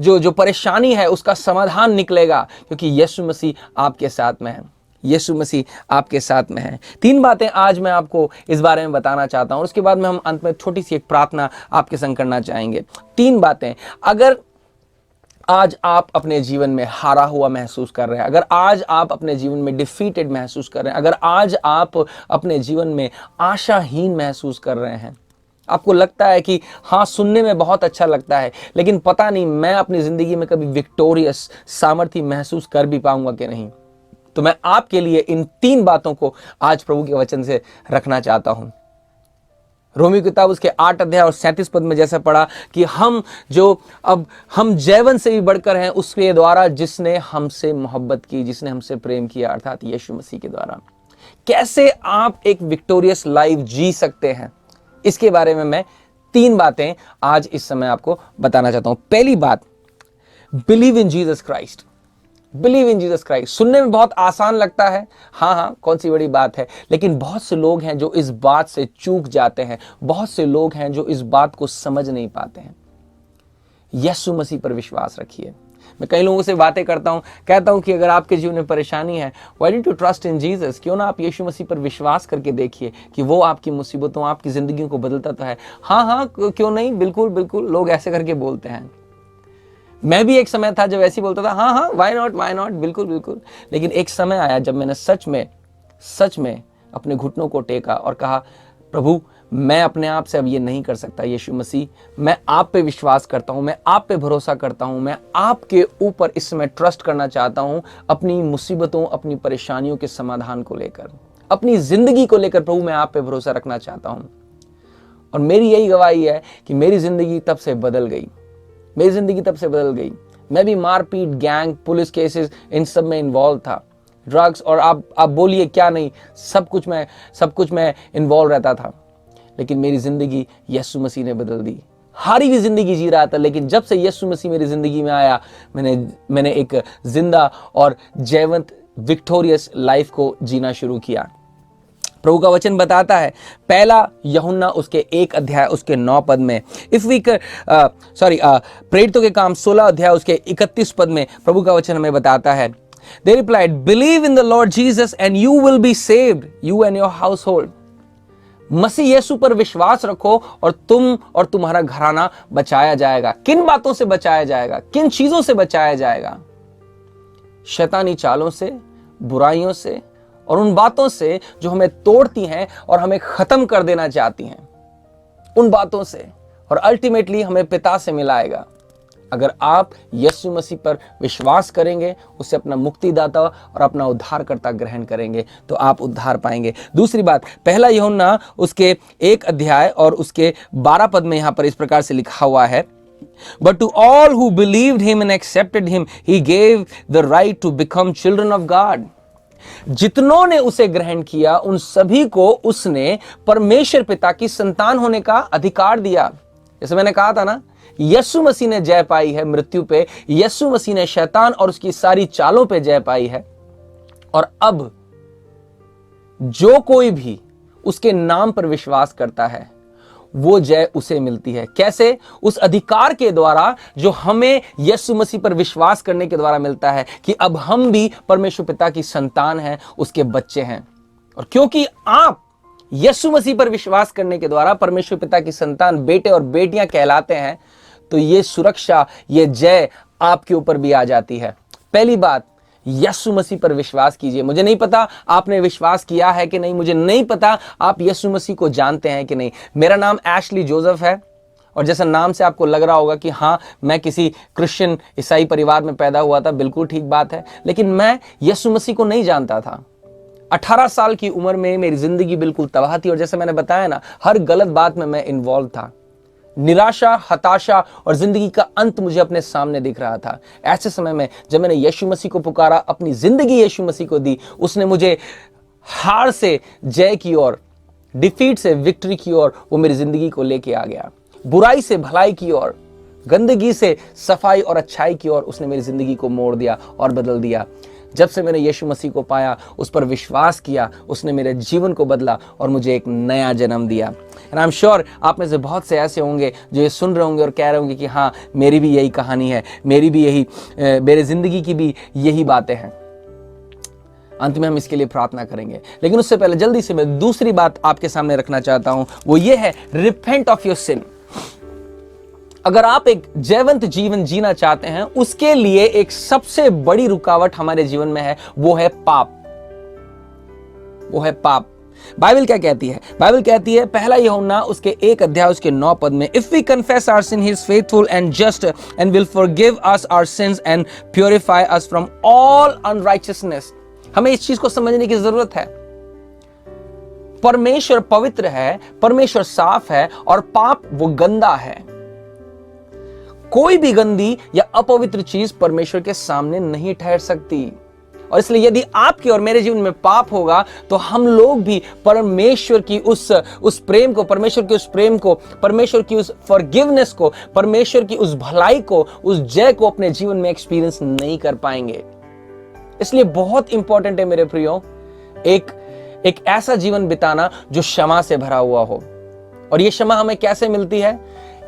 जो परेशानी है उसका समाधान निकलेगा, क्योंकि यीशु मसीह आपके साथ में है, यीशु मसीह आपके साथ में है। 3 बातें आज मैं आपको इस बारे में बताना चाहता हूं, उसके बाद में हम अंत में छोटी सी एक प्रार्थना आपके संग करना चाहेंगे। 3 बातें, अगर आज आप अपने जीवन में हारा हुआ महसूस कर रहे हैं, अगर आज आप अपने जीवन में डिफीटेड महसूस कर रहे हैं, अगर आज आप अपने जीवन में आशाहीन महसूस कर रहे हैं, आपको लगता है कि हाँ, सुनने में बहुत अच्छा लगता है, लेकिन पता नहीं मैं अपनी जिंदगी में कभी विक्टोरियस, सामर्थ्य महसूस कर भी पाऊंगा कि नहीं, तो मैं आपके लिए इन 3 बातों को आज प्रभु के वचन से रखना चाहता हूं। रोमी की किताब उसके 8 अध्याय और 37 पद में जैसा पढ़ा कि हम जयवंत से भी बढ़कर हैं उसके द्वारा जिसने हमसे मोहब्बत की, जिसने हमसे प्रेम किया, अर्थात यीशु मसीह के द्वारा। कैसे आप एक विक्टोरियस लाइफ जी सकते हैं, इसके बारे में मैं 3 बातें आज इस समय आपको बताना चाहता हूं। पहली बात, believe in Jesus Christ. Believe in Jesus Christ. सुनने में बहुत आसान लगता है, हाँ, कौन सी बड़ी बात है, लेकिन बहुत से लोग हैं जो इस बात से चूक जाते हैं, बहुत से लोग हैं जो इस बात को समझ नहीं पाते हैं। यीशु मसीह पर विश्वास रखिए। मैं कई लोगों से बातें करता हूं, कहता हूं कि अगर आपके जीवन में परेशानी है, why don't you trust in Jesus? क्यों ना आप यीशु मसीह पर विश्वास करके देखिए कि वो आपकी मुसीबतों, आपकी जिंदगी को बदलता तो है। हाँ, क्यों नहीं, बिल्कुल बिल्कुल, लोग ऐसे करके बोलते हैं। मैं भी एक समय था जब ऐसे बोलता था, हाँ, व्हाई नॉट, बिल्कुल बिल्कुल। लेकिन एक समय आया जब मैंने सच में अपने घुटनों को टेका और कहा, प्रभु मैं अपने आप से अब ये नहीं कर सकता, यीशु मसीह मैं आप पे विश्वास करता हूँ, मैं आप पे भरोसा करता हूँ, मैं आपके ऊपर इस समय ट्रस्ट करना चाहता हूँ, अपनी मुसीबतों, अपनी परेशानियों के समाधान को लेकर, अपनी जिंदगी को लेकर प्रभु मैं आप पे भरोसा रखना चाहता हूँ। और मेरी यही गवाही है कि मेरी जिंदगी तब से बदल गई, मेरी जिंदगी तब से बदल गई। मैं भी मारपीट, गैंग, पुलिस केसेस, इन सब में इन्वॉल्व था, ड्रग्स, और आप बोलिए क्या नहीं, सब कुछ मैं इन्वॉल्व रहता था। लेकिन मेरी जिंदगी यीशु मसीह ने बदल दी। हारी हुई जिंदगी जी रहा था, लेकिन जब से यीशु मसीह मेरी जिंदगी में आया, मैंने एक जिंदा और जयवंत विक्टोरियस लाइफ को जीना शुरू किया। प्रभु का वचन बताता है, पहला यूहन्ना उसके 1 अध्याय उसके 9 पद में, प्रेरितों के काम 16 अध्याय उसके 31 पद में प्रभु का वचन हमें बताता है, they replied, believe in the Lord Jesus and you will be saved, you and your household। मसीह यीशु पर विश्वास रखो और तुम और तुम्हारा घराना बचाया जाएगा। किन बातों से बचाया जाएगा? किन चीजों से बचाया जाएगा? शैतानी चालों से, बुराइयों से और उन बातों से जो हमें तोड़ती हैं और हमें खत्म कर देना चाहती हैं, उन बातों से, और अल्टीमेटली हमें पिता से मिलाएगा। अगर आप यीशु मसीह पर विश्वास करेंगे, उसे अपना मुक्तिदाता और अपना उद्धारकर्ता ग्रहण करेंगे, तो आप उद्धार पाएंगे। दूसरी बात, पहला यूहन्ना उसके 1 अध्याय और उसके 12 पद में यहां पर इस प्रकार से लिखा हुआ है, But to all who believed him and accepted him, he gave the right to become children of God. जितनों ने उसे ग्रहण किया उन सभी को उसने परमेश्वर पिता की संतान होने का अधिकार दिया। जैसे मैंने कहा था ना, यीशु मसीह ने जय पाई है मृत्यु पे, यीशु मसीह ने शैतान और उसकी सारी चालों पे जय पाई है, और अब जो कोई भी उसके नाम पर विश्वास करता है वो जय उसे मिलती है। कैसे? उस अधिकार के द्वारा जो हमें यीशु मसीह पर विश्वास करने के द्वारा मिलता है कि अब हम भी परमेश्वर पिता की संतान हैं, उसके बच्चे हैं। और क्योंकि आप यीशु मसीह पर विश्वास करने के द्वारा परमेश्वर पिता की संतान, बेटे और बेटियां कहलाते हैं, तो ये सुरक्षा, ये जय आपके ऊपर भी आ जाती है। पहली बात, यीशु मसीह पर विश्वास कीजिए। मुझे नहीं पता आपने विश्वास किया है कि नहीं, मुझे नहीं पता आप यीशु मसीह को जानते हैं कि नहीं। मेरा नाम एशली जोसेफ है, और जैसा नाम से आपको लग रहा होगा कि हाँ, मैं किसी क्रिश्चियन ईसाई परिवार में पैदा हुआ था, बिल्कुल ठीक बात है, लेकिन मैं यीशु मसीह को नहीं जानता था। 18 साल की उम्र में मेरी जिंदगी बिल्कुल तबाह थी, और जैसे मैंने बताया ना, हर गलत बात में मैं इन्वॉल्व था। निराशा, हताशा और जिंदगी का अंत मुझे अपने सामने दिख रहा था। ऐसे समय में जब मैंने यीशु मसीह को पुकारा, अपनी जिंदगी यीशु मसीह को दी, उसने मुझे हार से जय की ओर, डिफीट से विक्ट्री की ओर वो मेरी जिंदगी को लेके आ गया। बुराई से भलाई की ओर, गंदगी से सफाई और अच्छाई की ओर उसने मेरी जिंदगी को मोड़ दिया और बदल दिया। जब से मैंने यीशु मसीह को पाया, उस पर विश्वास किया, उसने मेरे जीवन को बदला और मुझे एक नया जन्म दिया। एंड आई एम श्योर आप में से बहुत से ऐसे होंगे जो ये सुन रहे होंगे और कह रहे होंगे कि हाँ, मेरी भी यही कहानी है, मेरी भी यही, मेरे जिंदगी की भी यही बातें हैं। अंत में हम इसके लिए प्रार्थना करेंगे, लेकिन उससे पहले जल्दी से मैं दूसरी बात आपके सामने रखना चाहता हूं, वो ये है, रिपेंट ऑफ योर सिन। अगर आप एक जयवंत जीवन जीना चाहते हैं, उसके लिए एक सबसे बड़ी रुकावट हमारे जीवन में है, वो है पाप। वो है पाप। बाइबल क्या कहती है? बाइबल कहती है, पहला यूहन्ना उसके 1 अध्याय उसके 9 पद में, if we confess our sin, he is faithful and just and will forgive us our sins and purify us from all unrighteousness. हमें इस चीज को समझने की जरूरत है। परमेश्वर पवित्र है, परमेश्वर साफ है, और पाप वो गंदा है। कोई भी गंदी या अपवित्र चीज परमेश्वर के सामने नहीं ठहर सकती। और इसलिए यदि आपके और मेरे जीवन में पाप होगा, तो हम लोग भी परमेश्वर की उस प्रेम को, परमेश्वर के उस प्रेम को, परमेश्वर की उस फॉरगिवनेस को, परमेश्वर की उस भलाई को, उस जय को अपने जीवन में एक्सपीरियंस नहीं कर पाएंगे। इसलिए बहुत इंपॉर्टेंट है मेरे प्रियो, एक ऐसा जीवन बिताना जो क्षमा से भरा हुआ हो। और ये क्षमा हमें कैसे मिलती है?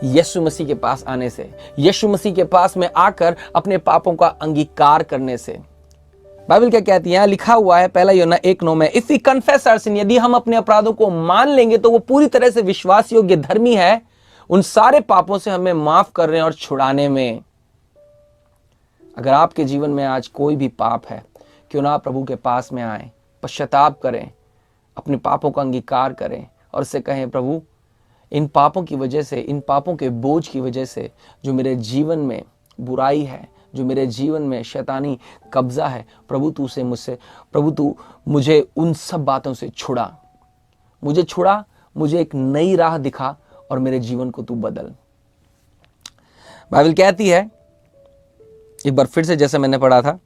यीशु मसीह के पास आने से, यीशु मसीह के पास में आकर अपने पापों का अंगीकार करने से। बाइबल क्या कहती है? लिखा हुआ है पहला यूहन्ना 1:9 में, if we confess our sin, यदि हम अपने अपराधों को मान लेंगे तो वो पूरी तरह से विश्वास योग्य, धर्मी है, उन सारे पापों से हमें माफ करने और छुड़ाने में। अगर आपके जीवन में आज कोई भी पाप है, क्यों ना प्रभु के पास में आए, पश्चाताप करें, अपने पापों का अंगीकार करें और उससे कहें, प्रभु इन पापों की वजह से, इन पापों के बोझ की वजह से जो मेरे जीवन में बुराई है, जो मेरे जीवन में शैतानी कब्जा है, प्रभु तू मुझे उन सब बातों से छुड़ा, मुझे एक नई राह दिखा और मेरे जीवन को तू बदल। बाइबल कहती है, एक बार फिर से जैसे मैंने पढ़ा था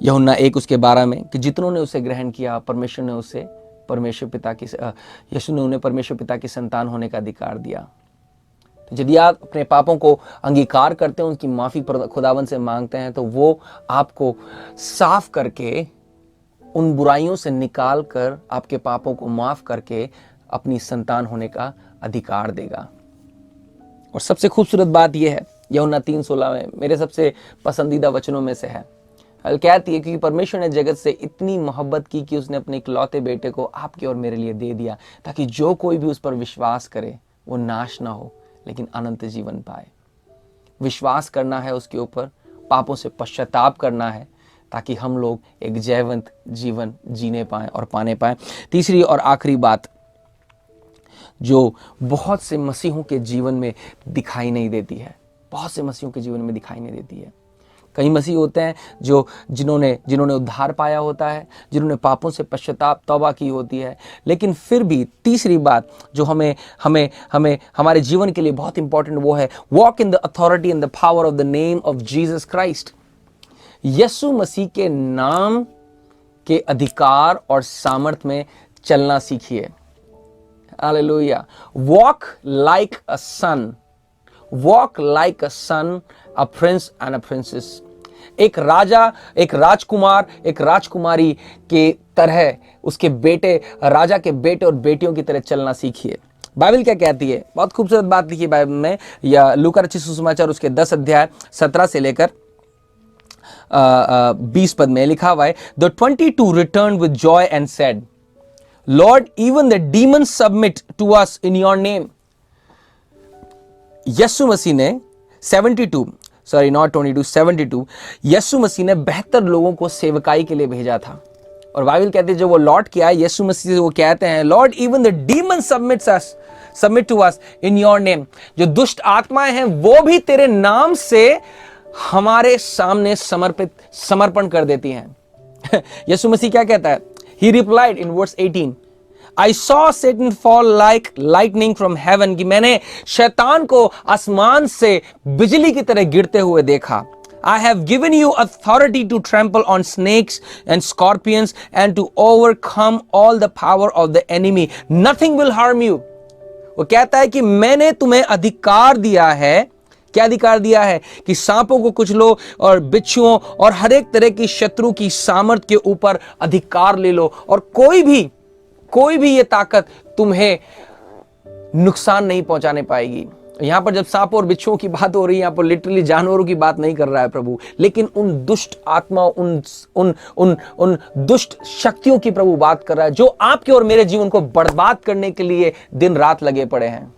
यूहन्ना 1 उसके 12 में, कि जितनों ने उसे ग्रहण किया, परमेश्वर ने उसे यीशु ने उन्हें परमेश्वर पिता की संतान होने का अधिकार दिया। तो यदि आप अपने पापों को अंगीकार करते हैं, उनकी माफी खुदावन से मांगते हैं, तो वो आपको साफ करके, उन बुराइयों से निकाल कर, आपके पापों को माफ करके अपनी संतान होने का अधिकार देगा। और सबसे खूबसूरत बात यह है, यूहन्ना 3:16 में मेरे सबसे पसंदीदा वचनों में से है, कहती है, क्योंकि परमेश्वर ने जगत से इतनी मोहब्बत की कि उसने अपने इकलौते बेटे को आपके और मेरे लिए दे दिया, ताकि जो कोई भी उस पर विश्वास करे वो नाश ना हो लेकिन अनंत जीवन पाए। विश्वास करना है उसके ऊपर, पापों से पश्चाताप करना है, ताकि हम लोग एक जयवंत जीवन जीने पाएं और पाने पाएं। तीसरी और आखिरी बात जो बहुत से मसीहों के जीवन में दिखाई नहीं देती है, बहुत से मसीहों के जीवन में दिखाई नहीं देती है। कई मसीह होते हैं जो जिन्होंने उद्धार पाया होता है, जिन्होंने पापों से पश्चाताप तौबा की होती है, लेकिन फिर भी तीसरी बात जो हमें हमारे जीवन के लिए बहुत इंपॉर्टेंट वो है walk in the authority and the power of the name of Jesus Christ. Yeshu Masih के नाम के अधिकार और सामर्थ में चलना सीखिए। Hallelujah. Walk like a son, walk like a son, a prince and a princess. एक राजा, एक राजकुमार, एक राजकुमारी के तरह उसके बेटे, राजा के बेटे और बेटियों की तरह चलना सीखिए। बाइबल क्या कहती है? बहुत खूबसूरत बात लिखी है बाइबल में, या लूका रचित सुसमाचार उसके 10 अध्याय 17 से लेकर 20 पद में लिखा हुआ है, the 22 returned with joy and said, Lord, even the demons submit to us in your name. यीशु मसीह ने 72 यीशु मसीह ने 72 लोगों को सेवकाई के लिए भेजा था। और बाइबल कहती है जब वो लौट के आए यीशु मसीह से वो कहते हैं, Lord even the demon submit to us in your name. जो दुष्ट आत्माएं हैं वो भी तेरे नाम से हमारे सामने समर्पण कर देती हैं। यीशु मसीह क्या कहता है? He replied in verse 18, I saw Satan fall like lightning from heaven, कि मैंने शैतान को आसमान से बिजली की तरह गिरते हुए देखा। I have given you authority to trample on snakes and scorpions and to overcome all the power of the enemy. Nothing will harm you. वो कहता है कि मैंने तुम्हें अधिकार दिया है। क्या अधिकार दिया है? कि सांपों को कुचलो और बिच्छुओं और हर एक तरह की शत्रु की सामर्थ के ऊपर अधिकार ले लो, और कोई भी ये ताकत तुम्हें नुकसान नहीं पहुंचाने पाएगी। यहां पर जब सांपों और बिच्छुओं की बात हो रही है, यहां पर लिटरली जानवरों की बात नहीं कर रहा है प्रभु, लेकिन उन दुष्ट आत्माओं, उन दुष्ट शक्तियों की प्रभु बात कर रहा है जो आपके और मेरे जीवन को बर्बाद करने के लिए दिन रात लगे पड़े हैं।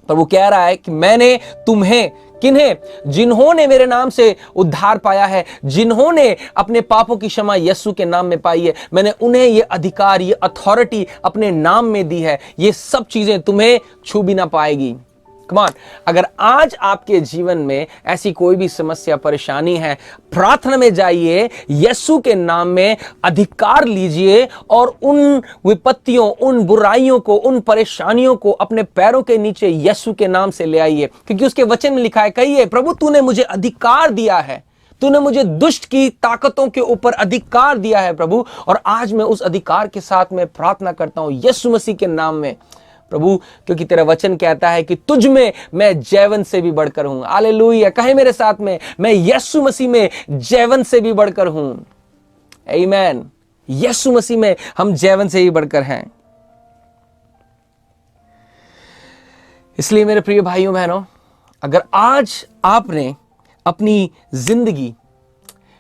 पर वो कह रहा है कि मैंने तुम्हें, किन्हें? जिन्होंने मेरे नाम से उद्धार पाया है, जिन्होंने अपने पापों की क्षमा यीशु के नाम में पाई है, मैंने उन्हें ये अधिकार, ये अथॉरिटी अपने नाम में दी है। ये सब चीजें तुम्हें छू भी ना पाएगी। कम ऑन, अगर आज आपके जीवन में ऐसी कोई भी समस्या, परेशानी है, प्रार्थना में जाइए, यीशु के नाम में अधिकार लीजिए और उन विपत्तियों, उन बुराइयों को, उन परेशानियों को अपने पैरों के नीचे यीशु के नाम से ले आइए, क्योंकि उसके वचन में लिखा है, कहिए प्रभु तूने मुझे अधिकार दिया है, तूने मुझे दुष्ट की ताकतों के ऊपर अधिकार दिया है प्रभु, और आज मैं उस अधिकार के साथ में प्रार्थना करता हूं यीशु मसीह के नाम में प्रभु, क्योंकि तेरा वचन कहता है कि तुझ में मैं जैवन से भी बढ़कर हूं। हालेलुया। कहे मेरे साथ में, मैं यीशु मसीह में जैवन से भी बढ़कर हूं। आमीन। यीशु मसीह में हम जैवन से भी बढ़कर हैं। इसलिए मेरे प्रिय भाइयों बहनों, अगर आज आपने अपनी जिंदगी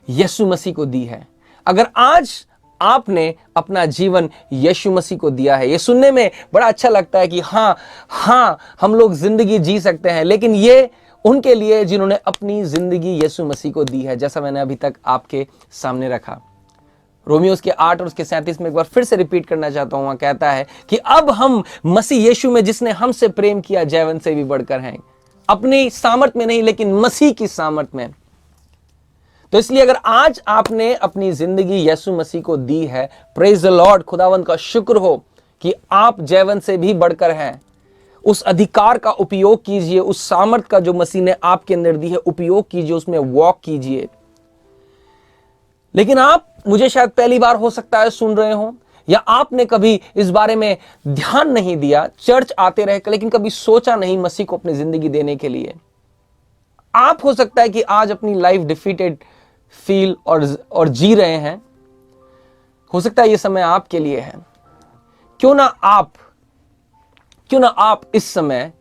यीशु मसीह को दी है, अगर आज आपने अपना जीवन यीशु मसीह को दिया है, ये सुनने में बड़ा अच्छा लगता है कि हाँ हम लोग जिंदगी जी सकते हैं, लेकिन ये उनके लिए जिन्होंने अपनी जिंदगी यीशु मसीह को दी है, जैसा मैंने अभी तक आपके सामने रखा। रोमियो उसके 8 और उसके 37 में एक बार फिर से रिपीट करना चाहता हूं, वहां कहता है कि अब हम मसीह यीशु में, जिसने हमसे प्रेम किया, जैवन से भी बढ़कर हैं। अपनी सामर्थ में नहीं, लेकिन मसीह की सामर्थ में। तो इसलिए अगर आज आपने अपनी जिंदगी यीशु मसीह को दी है, प्रेज द लॉर्ड, खुदावंद का शुक्र हो कि आप जैवन से भी बढ़कर हैं। उस अधिकार का उपयोग कीजिए, उस सामर्थ का जो मसीह ने आपके अंदर दी है उपयोग कीजिए, उसमें वॉक कीजिए। लेकिन आप, मुझे शायद पहली बार हो सकता है सुन रहे हो, या आपने कभी इस बारे में ध्यान नहीं दिया, चर्च आते रहे लेकिन कभी सोचा नहीं मसीह को अपनी जिंदगी देने के लिए। आप हो सकता है कि आज अपनी लाइफ डिफीटेड फील और जी रहे हैं। हो सकता है ये समय आपके लिए है। क्यों ना आप इस समय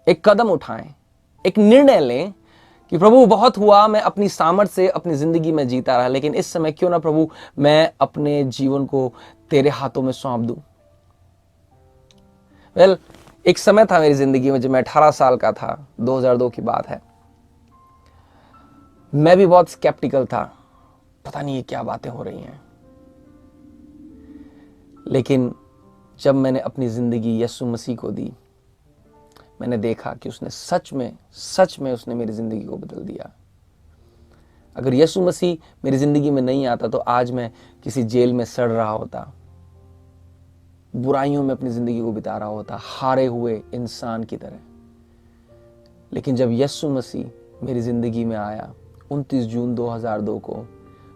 एक कदम उठाएं, एक निर्णय लें कि प्रभु बहुत हुआ, मैं अपनी सामर्थ से अपनी जिंदगी में जीता रहा, लेकिन इस समय क्यों ना प्रभु मैं अपने जीवन को तेरे हाथों में सौंप दूं। एक समय था मेरी जिंदगी में जब मैं 18 साल का था, 2002 की बात है। मैं भी बहुत स्केप्टिकल था, पता नहीं ये क्या बातें हो रही हैं। लेकिन जब मैंने अपनी ज़िंदगी यीशु मसीह को दी, मैंने देखा कि उसने सच में उसने मेरी ज़िंदगी को बदल दिया। अगर यीशु मसीह मेरी ज़िंदगी में नहीं आता तो आज मैं किसी जेल में सड़ रहा होता, बुराइयों में अपनी ज़िंदगी को बिता रहा होता, हारे हुए इंसान की तरह। लेकिन जब यीशु मसीह मेरी ज़िंदगी में आया 29 जून 2002 को,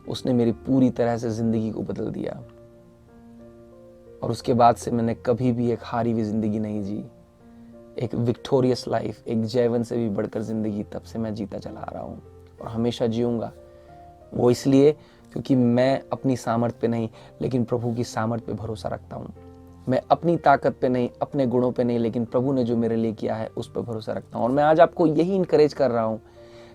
उसने मेरी पूरी तरह से ज़िंदगी को बदल दिया। और उसके बाद से मैंने कभी भी एक हारी हुई ज़िंदगी नहीं जी। एक विक्टोरियस लाइफ, एक जयवन से भी बढ़कर ज़िंदगी तब से मैं जीता चला आ रहा हूँ और हमेशा जीऊँगा। वो इसलिए क्योंकि मैं अपनी सामर्थ पे नहीं लेकिन प्रभु की सामर्थ पे भरोसा रखता हूँ। मैं अपनी ताकत पे नहीं, अपने गुणों पे नहीं, लेकिन प्रभु ने जो मेरे लिए किया है उस पर भरोसा रखता हूँ। और मैं आज आपको यही इनकरेज कर रहा हूँ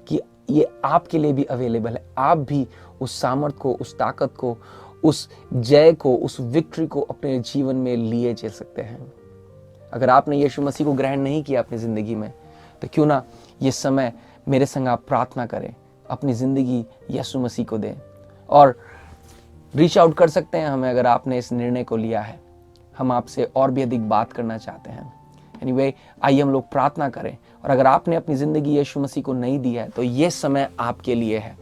कि ये आपके लिए भी अवेलेबल है। आप भी उस सामर्थ को, उस ताकत को, उस जय को, उस विक्ट्री को अपने जीवन में लिए चल सकते हैं। अगर आपने यीशु मसीह को ग्रहण नहीं किया अपनी ज़िंदगी में, तो क्यों ना ये समय मेरे संग आप प्रार्थना करें, अपनी ज़िंदगी यीशु मसीह को दें और रीच आउट कर सकते हैं हमें अगर आपने इस निर्णय को लिया है। हम आपसे और भी अधिक बात करना चाहते हैं। एनीवे, आइए हम लोग प्रार्थना करें। और अगर आपने अपनी ज़िंदगी यीशु मसीह को नहीं दी है तो ये समय आपके लिए है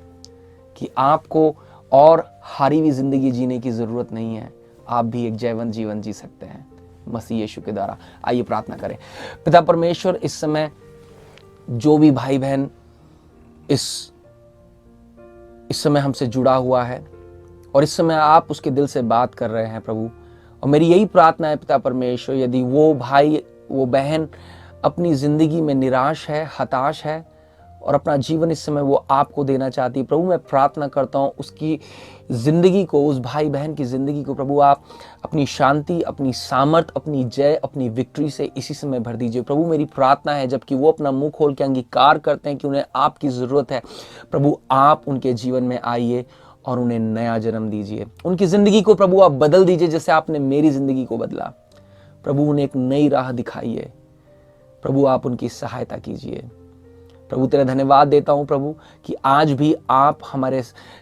कि आपको और हारी हुई ज़िंदगी जीने की ज़रूरत नहीं है। आप भी एक जयवंत जीवन जी सकते हैं मसीह यीशु के द्वारा। आइए प्रार्थना करें। पिता परमेश्वर, इस समय जो भी भाई बहन इस समय हमसे जुड़ा हुआ है और इस समय आप उसके दिल से बात कर रहे हैं प्रभु, और मेरी यही प्रार्थना है पिता परमेश्वर, यदि वो भाई वो बहन अपनी ज़िंदगी में निराश है, हताश है और अपना जीवन इस समय वो आपको देना चाहती है, प्रभु मैं प्रार्थना करता हूँ उसकी ज़िंदगी को, उस भाई बहन की ज़िंदगी को प्रभु आप अपनी शांति, अपनी सामर्थ, अपनी जय, अपनी विक्ट्री से इसी समय भर दीजिए। प्रभु मेरी प्रार्थना है जबकि वो अपना मुंह खोल के अंगीकार करते हैं कि उन्हें आपकी ज़रूरत है, प्रभु आप उनके जीवन में आइए और उन्हें नया जन्म दीजिए। उनकी ज़िंदगी को प्रभु आप बदल दीजिए जैसे आपने मेरी ज़िंदगी को बदला। प्रभु उन्हें एक नई राह दिखाइए। प्रभु आप उनकी सहायता कीजिए। प्रभु तेरा धन्यवाद देता हूँ प्रभु कि आज भी आप हमारे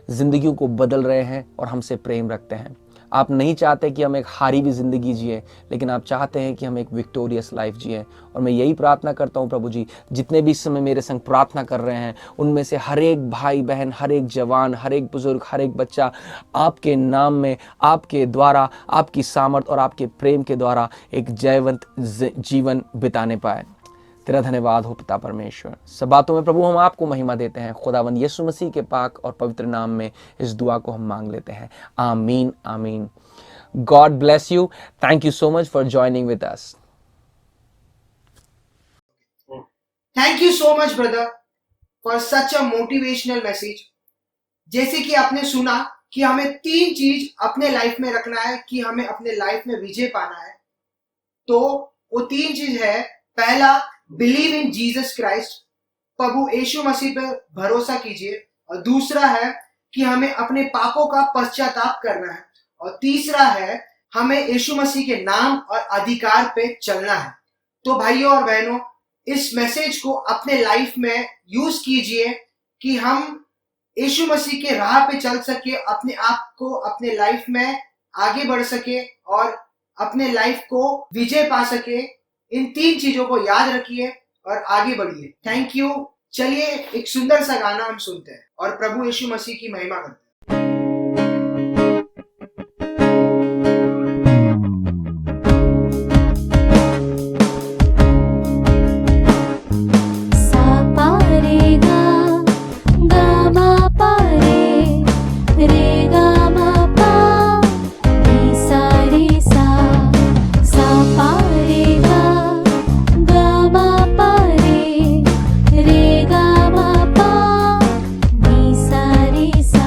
ज़िंदगियों को बदल रहे हैं और हमसे प्रेम रखते हैं। आप नहीं चाहते कि हम एक हारी हुई ज़िंदगी जिए, लेकिन आप चाहते हैं कि हम एक विक्टोरियस लाइफ जिए। और मैं यही प्रार्थना करता हूँ प्रभु जी, जितने भी इस समय मेरे संग प्रार्थना कर रहे हैं उनमें से हर एक भाई बहन, हर एक जवान, हर एक बुजुर्ग, हर एक बच्चा आपके नाम में, आपके द्वारा, आपकी सामर्थ और आपके प्रेम के द्वारा एक जयवंत जीवन बिताने पाए। तेरा धन्यवाद हो पिता परमेश्वर। सब बातों में प्रभु हम आपको महिमा देते हैं। खुदावंद यीशु मसीह के पाक और पवित्र नाम में इस दुआ को हम मांग लेते हैं। आमीन आमीन। God bless you. Thank you so much for joining with us. Thank you so much brother for such a motivational message. जैसे कि आपने सुना कि हमें 3 चीज अपने लाइफ में रखना है कि हमें अपने लाइफ में विजय पाना है। तो वो 3 चीज है, पहला बिलीव इन जीसस क्राइस्ट, प्रभु यीशु मसीह पर भरोसा कीजिए, और दूसरा है कि हमें अपने पापों का पश्चाताप करना है, और तीसरा है हमें यीशु मसीह के नाम और अधिकार पे चलना है। तो भाइयों और बहनों, इस मैसेज को अपने लाइफ में यूज कीजिए कि हम यीशु मसीह के राह पे चल सके, अपने आप को अपने लाइफ में आगे बढ़ सके और अपने लाइफ को विजय पा सके। इन 3 चीजों को याद रखिए और आगे बढ़िए। Thank you. चलिए एक सुंदर सा गाना हम सुनते हैं और प्रभु यीशु मसीह की महिमा करते हैं। सा पा रे गा पा रे गा मा पा नी सा रे सा पा रे गा मा पा रे गा मा पा नी सा रे सा।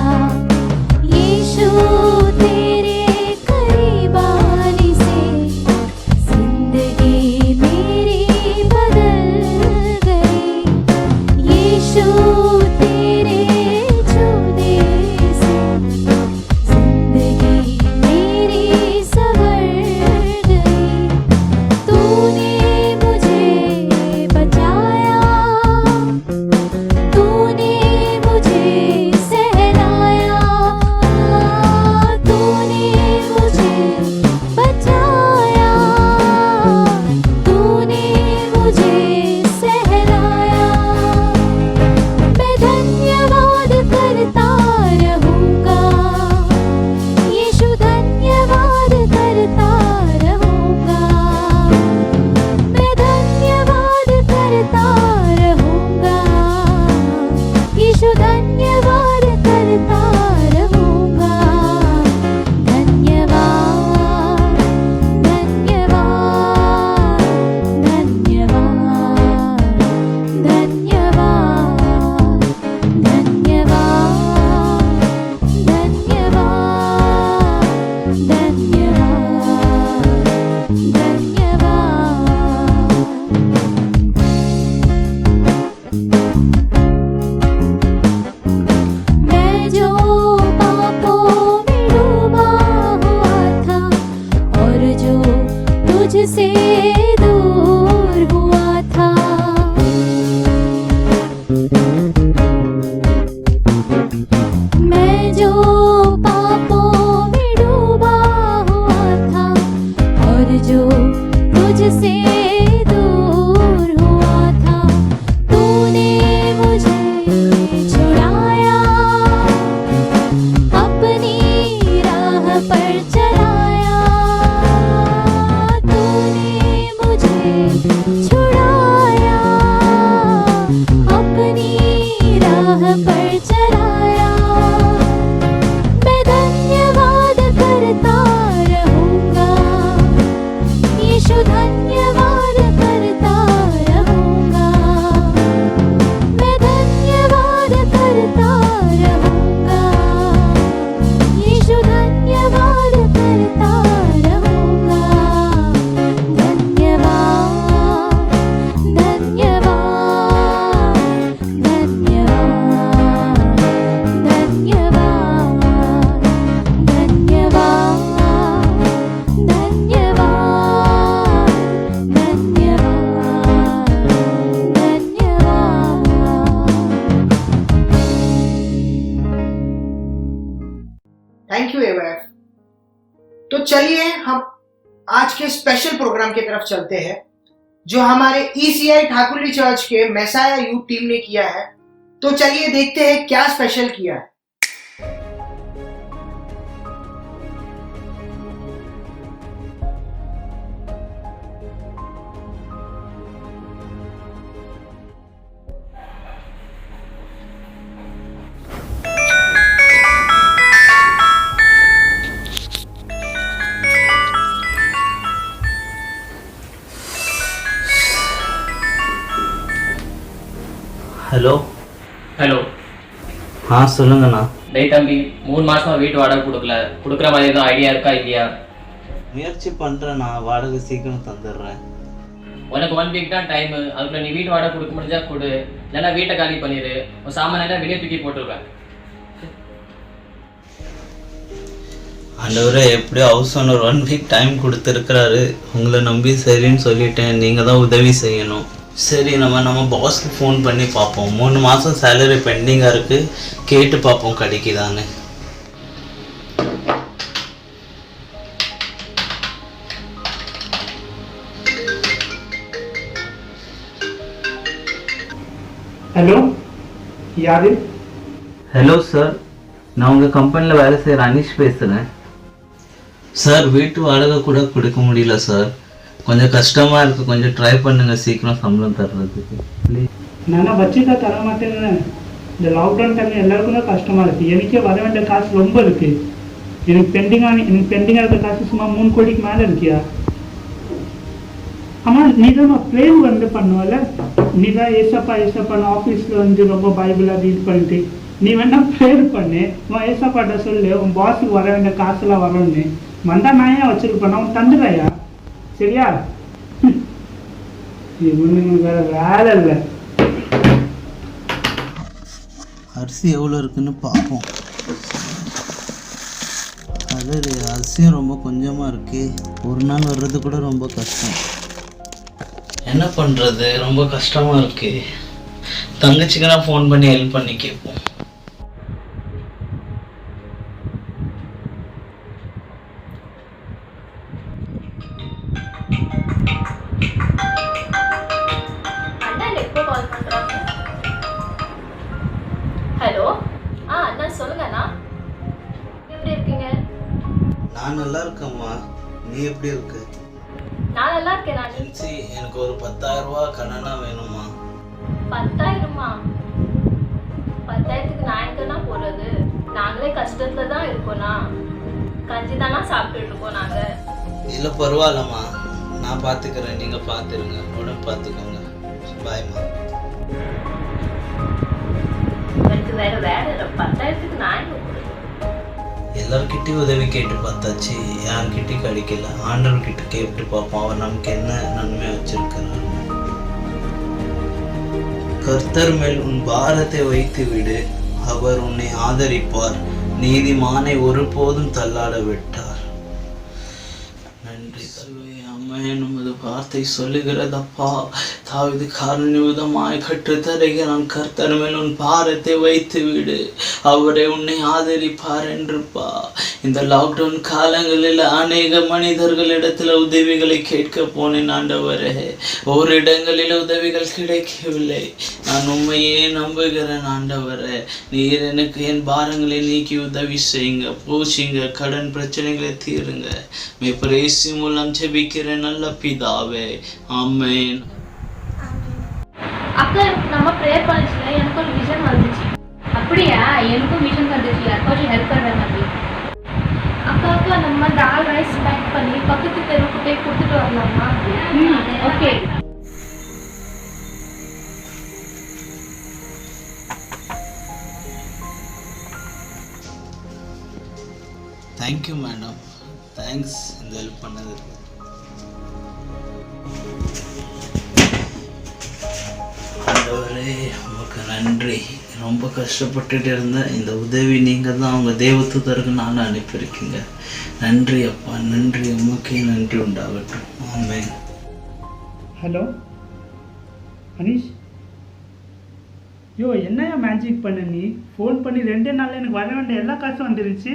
पर चलाया, तूने मुझे छुड़ाया, अपनी राह पर चलाया। मैं धन्यवाद करता रहूंगा, यीशु धन्यवाद करता रहूंगा। मैं धन्यवाद करता रहूंगा, यीशु धन्यवाद करता रहूंगा। धन्यवाद धन्यवाद धन्यवाद धन्यवाद धन्यवाद धन्यवाद थैंक यू एवाफ। तो चलिए हम आज के स्पेशल प्रोग्राम की तरफ चलते हैं जो हमारे ECI ठाकुरली चर्च के मैसाया यूथ टीम ने किया है। तो चलिए देखते हैं क्या स्पेशल किया है। Hello hello. சொல்லுங்கண்ணா. டேய் தம்பி, 3 மாசமா வீட்டு வாடகை கொடுக்குற மாதிரி எதுவும் ஐடியா இருக்கா இல்லையா? முயற்சி பண்ணுறேண்ணா, வாடகை சீக்கிரம் தந்துடுறேன். உனக்கு 1 வீக் தான் டைமு. அதுக்குள்ள நீ வீட்டு வாடகை கொடுக்க முடிஞ்சா கொடு, இல்லைன்னா வீட்டை காலி பண்ணிடு. உன் சாமானெல்லாம் வெளியே தூக்கி போட்டுருவேன். ஆண்டவரே, எப்படியோ ஹவுஸ் ஓனர் 1 வீக் டைம் கொடுத்துருக்குறாரு. உங்களை நம்பி சரின்னு சொல்லிட்டேன். நீங்கள் தான் உதவி செய்யணும். சரி, நம்ம பாஸ்க்கு ஃபோன் பண்ணி பார்ப்போம். 3 மாதம் சேலரி பெண்டிங்காக இருக்குது, கேட்டு பார்ப்போம் கிடைக்குதான்னு. ஹலோ, யாரு? ஹலோ சார், நான் உங்கள் கம்பெனியில் வேலை செய்கிற அனீஷ் பேசுகிறேன். சார், வீட்டு வாடகை கூட கொடுக்க முடியல சார். கொஞ்சம் கஷ்டமாக இருக்குது. கொஞ்சம் ட்ரை பண்ணுங்கள் சீக்கிரம் சம்பளம் தர்றதுக்கு ப்ளீஸ். நான் வச்சுதான் தர மாட்டேன்னு. இந்த லாக்டவுன் டைமில் எல்லாருக்கும் தான் கஷ்டமாக இருக்குது. எனக்கே வர வேண்டிய காசு ரொம்ப இருக்குது. எனக்கு பெண்டிங்காக இருக்க காசு சும்மா 3 கோடிக்கு மேலே இருக்கியா? ஆமாம், நீ தான் ப்ரேயர் வந்து பண்ணுவல. நீ தான் ஏசப்பான்னு ஆஃபீஸில் வந்து ரொம்ப பைபிளாக ரீட் பண்ணிட்டு நீ வேணா ப்ரேயர் பண்ணு. உன் ஏசப்பாட்ட சொல்லு உன் பாஸுக்கு வர வேண்டிய காசுலாம் வரணும்னு. வந்தால் நான் ஏன் வச்சுருப்பேன், அவன் தந்துடுறாயா? சரியா? இவனுங்க வேற வேலை இல்லை. அரிசி எவ்வளோ இருக்குன்னு பார்ப்போம். அது அரிசியும் ரொம்ப கொஞ்சமாக இருக்கு. ஒரு நாள் வர்றது கூட ரொம்ப கஷ்டம். என்ன பண்ணுறது, ரொம்ப கஷ்டமாக இருக்கு. தங்கச்சிக்கு நான் ஃபோன் பண்ணி ஹெல்ப் பண்ணி கேட்போம். ஹலோ, அண்ணா சொல்லுங்கண்ணா, எப்படி இருக்கீங்க? நான் நல்லா இருக்கேம்மா, நீ எப்படி இருக்க? நான் நல்லா இருக்கேன். நான் எனக்கு ஒரு 10,000 ரூபா கடனா வேணுமா? 10,000மா? 10,000க்கு நான் எங்கன்னா போறது? நாங்களே கஷ்டத்துல தான் இருக்கோம்னா, கஞ்சி தானா சாப்பிட்டுட்டு இருக்கோம் நாங்க. இல்லை பரவாயில்லம்மா, நான் பார்த்துக்கிறேன், நீங்கள் பார்த்துருங்க. உடனே பார்த்துக்கோங்க. பாய்மா. எனக்கு வேற வேலை இல்லை. 10,000க்கு நான் எங்க போறது? எல்லார்கிட்டையும் உதவி கேட்டு பார்த்தாச்சு, யார்கிட்டையும் கிடைக்கல. ஆண்டவர்கிட்ட கேட்டு பார்ப்போம், அவர் நமக்கு என்ன நன்மை வச்சிருக்கிறார். கர்த்தர் மேல் உன் பாரத்தை வைத்து விடு, அவர் உன்னை ஆதரிப்பார். நீதிமானை ஒருபோதும் தள்ளாட விட்டார். நன்றி சொல்வே. அம்மையன் உமது வார்த்தை சொல்லுகிறதப்பா. தாவீது காரணமாய் கற்றுத்தருகிறான், கர்த்தர் மேல் உன் பாரத்தை வைத்து விடு, அவரை உன்னை ஆதரிப்பார் என்றுப்பா. இந்த லாக்டவுன் காலங்களில் அநேக மனிதர்களிடத்தில் உதவிகளை கேட்க போனேன் ஆண்டவரே. ஒரு இடங்களில் உதவிகள் கிடைக்கவில்லை. நான் உண்மையே நம்புகிறேன் ஆண்டவரே. நீர் எனக்கு என் பாரங்களை நீக்கி உதவி செய்யுங்க, போச்சுங்க, கடன் பிரச்சனைகளை தீருங்க. மேய்ப்பர் இயேசு மூலம் ஜெபிக்கிறேன் நல்ல பிதாவே, ஆமென். அக்கா நம்ம ப்ரேயர் பண்ணிச்சுல எனக்கு ஒரு விஷன் வந்துச்சு. அப்படியா? எனக்கும் விஷன் வந்துச்சு, யாருக்காச்சும் ஹெல்ப் பண்ணுறேன் அப்படி. அக்கா நம்ம தால் ரைஸ் பேக் பண்ணி பக்கத்து தெருவுக்கு போய் கொடுத்துட்டு வரலாமா? ஓகே. தேங்க்யூ மேடம், தேங்க்ஸ் இந்த ஹெல்ப் பண்ணதுக்கு. ஆண்டவரே உங்களுக்கு நன்றி. ரொம்ப கஷ்டப்பட்டுட்டு இருந்தேன், இந்த உதவி நீங்கள் தான் உங்கள் தேவதூதருக்கு நான் அனுப்பியிருக்கீங்க. நன்றி அப்பா, நன்றி, உமக்கே நன்றி உண்டாகட்டும். ஆமென். ஹலோ அனீஷ், யோ என்னையா மேஜிக் பண்ண நீ? ஃபோன் பண்ணி 2 நாளில் எனக்கு வர வேண்டிய எல்லா காசும் வந்துருச்சு.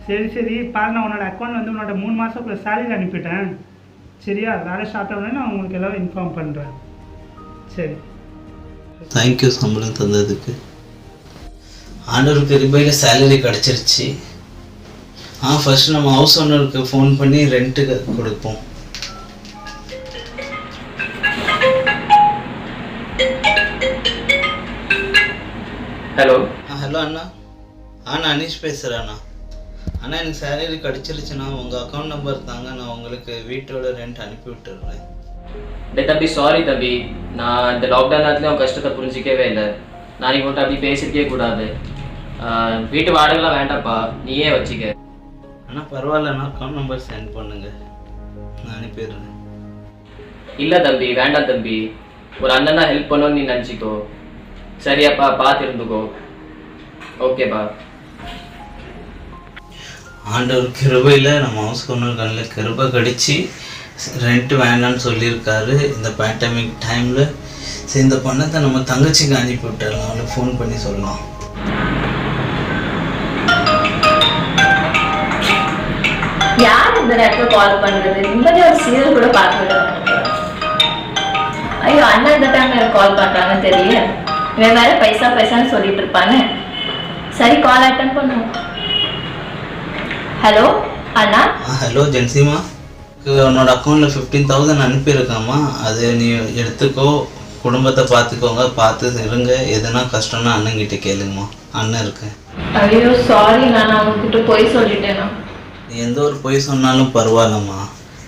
சரி பாரு, நான் உன்னோட அக்கௌண்ட் வந்து உன்னோட 3 மாதத்துக்குள்ள சேலரி அனுப்பிட்டேன். சரியா? வேலை ஸ்டார்ட் ஆகணும்னு நான் உங்களுக்கு எல்லாம் இன்ஃபார்ம் பண்ணுறேன். சரி, தேங்க்யூ சம்பளம் தந்ததுக்கு. ஆண்டவருக்கு கிருபையில் சேலரி கிடச்சிருச்சு. ஃபர்ஸ்ட் நம்ம ஹவுஸ் ஓனருக்கு ஃபோன் பண்ணி ரெண்ட்டுக்கு கொடுப்போம். ஹலோ ஹலோ அண்ணா, நான் அனீஷ் பேசுகிறேண்ணா. அண்ணா எனக்கு சேலரி கிடச்சிருச்சுண்ணா, உங்கள் அக்கௌண்ட் நம்பர் தாங்க, நான் உங்களுக்கு வீட்டோட ரெண்ட் அனுப்பி விட்டுடுறேன். டே தம்பி, சாரி தம்பி, நான் இந்த லாக்டவுன் நேரத்துல உன் கஷ்டத்தை புரிஞ்சிக்கவே இல்லை. நான் இவங்கள்ட்ட அப்படி பேசியிருக்கே கூடாது. வீட்டு வாடகைலாம் வேண்டாம்ப்பா, நீயே வச்சுக்க. அண்ணா பரவாயில்லண்ணா, அக்கௌண்ட் நம்பர் சென்ட் பண்ணுங்க, நான் அனுப்பிடுறேன். இல்லை தம்பி, வேண்டாம் தம்பி, ஒரு அண்ணனா ஹெல்ப் பண்ணணும்னு நீ நினச்சிக்கோ. சரியாப்பா, பார்த்து இருந்துக்கோ. ஓகேப்பா. ஆண்டவர் கிருபையில் நம்ம ஹவுஸ் ஓனர் கண்ணில் கிருபை கடிச்சு ரெண்ட் வேண்டான்னு சொல்லியிருக்காரு இந்த பேண்டமிக் டைமில். சரி, இந்த பணத்தை நம்ம தங்கச்சிக்கு அனுப்பி விட்டுறலாம், அவளுக்கு ஃபோன் பண்ணி சொல்லலாம். யார் இந்த நேரத்தில் கால் பண்ணுறது? நிம்மதியாக ஒரு சீரியல் கூட பார்க்க. ஐயோ, அண்ணா இந்த டைம் எனக்கு கால் பண்ணுறாங்கன்னு தெரியல. இவன் வேற பைசான்னு சொல்லிட்டு இருப்பானே. சரி, கால் அட்டன் பண்ணுவோம். ஹலோ அண்ணா. ஹலோ ஜென்சிமா, உன்னோட அக்கௌண்ட்டில் 15,000 அனுப்பியிருக்காம்மா, அது நீ எடுத்துக்கோ, குடும்பத்தை பார்த்துக்கோங்க, பார்த்து இருங்க. எதுனா கஷ்டம்னா அண்ணன்கிட்ட கேளுங்கம்மா, அண்ணன் இருக்கேன். ஐயோ சாரி, நான் அவங்ககிட்ட போய் சொல்லிட்டேனா? நீ எந்த ஒரு பொய் சொன்னாலும் பரவாயில்லம்மா,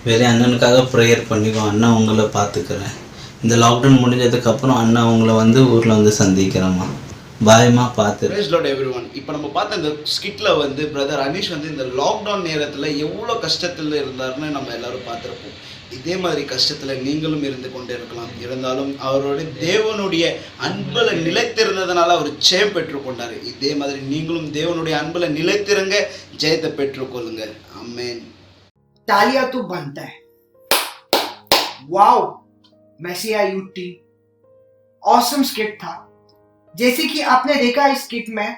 வேற அண்ணனுக்காக ப்ரேயர் பண்ணிக்கோ, அண்ணன் உங்களை பார்த்துக்கிறேன். இந்த லாக்டவுன் முடிஞ்சதுக்கப்புறம் அண்ணன் உங்களை வந்து ஊரில் வந்து சந்திக்கிறேம்மா. பாயமா, பார்த்து. Praise Lord everyone. இப்போ நம்ம பார்த்த இந்த ஸ்கிட்ல வந்து பிரதர் அனீஷ் வந்து இந்த லாக்டவுன் நேரத்தில் எவ்வளோ கஷ்டத்தில் இருந்தாருன்னு நம்ம எல்லாரும் பார்த்துருப்போம். இதே மாதிரி கஷ்டத்தில் நீங்களும் இருந்து கொண்டே இருக்கலாம். இருந்தாலும் அவருடைய தேவனுடைய அன்பில் நிலைத்திருந்ததுனால அவர் ஜெயம் பெற்றுக்கொண்டார். இதே மாதிரி நீங்களும் தேவனுடைய அன்பில் நிலைத்திருங்க, ஜெயத்தை பெற்றுக்கொள்ளுங்க. ஆமென். तालियां तो बनता है. Wow, Messiah youth team, awesome skit था. जैसे कि आपने देखा इस स्किट में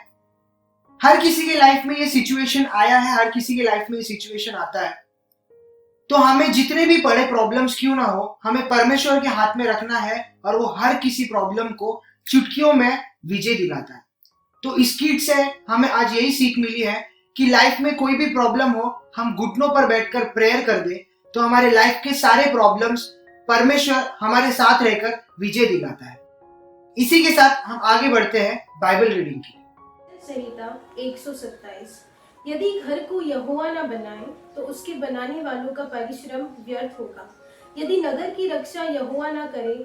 हर किसी के लाइफ में ये सिचुएशन आया है, हर किसी के लाइफ में ये सिचुएशन आता है. तो हमें जितने भी बड़े प्रॉब्लम्स क्यों ना हो, हमें परमेश्वर के हाथ में रखना है और वो हर किसी प्रॉब्लम को चुटकियों में विजय दिलाता है. तो इस स्किट से हमें आज यही सीख मिली है कि लाइफ में कोई भी प्रॉब्लम हो, हम घुटनों पर बैठकर प्रेयर कर दे तो हमारे लाइफ के सारे प्रॉब्लम्स परमेश्वर हमारे साथ रहकर विजय दिलाता है. इसी के साथ हम आगे बढ़ते हैं बाइबल रीडिंग की. संहिता 127. यदि घर को यहोवा न बनाए तो उसके बनाने वालों का परिश्रम व्यर्थ होगा. यदि नगर की रक्षा यहोवा न करे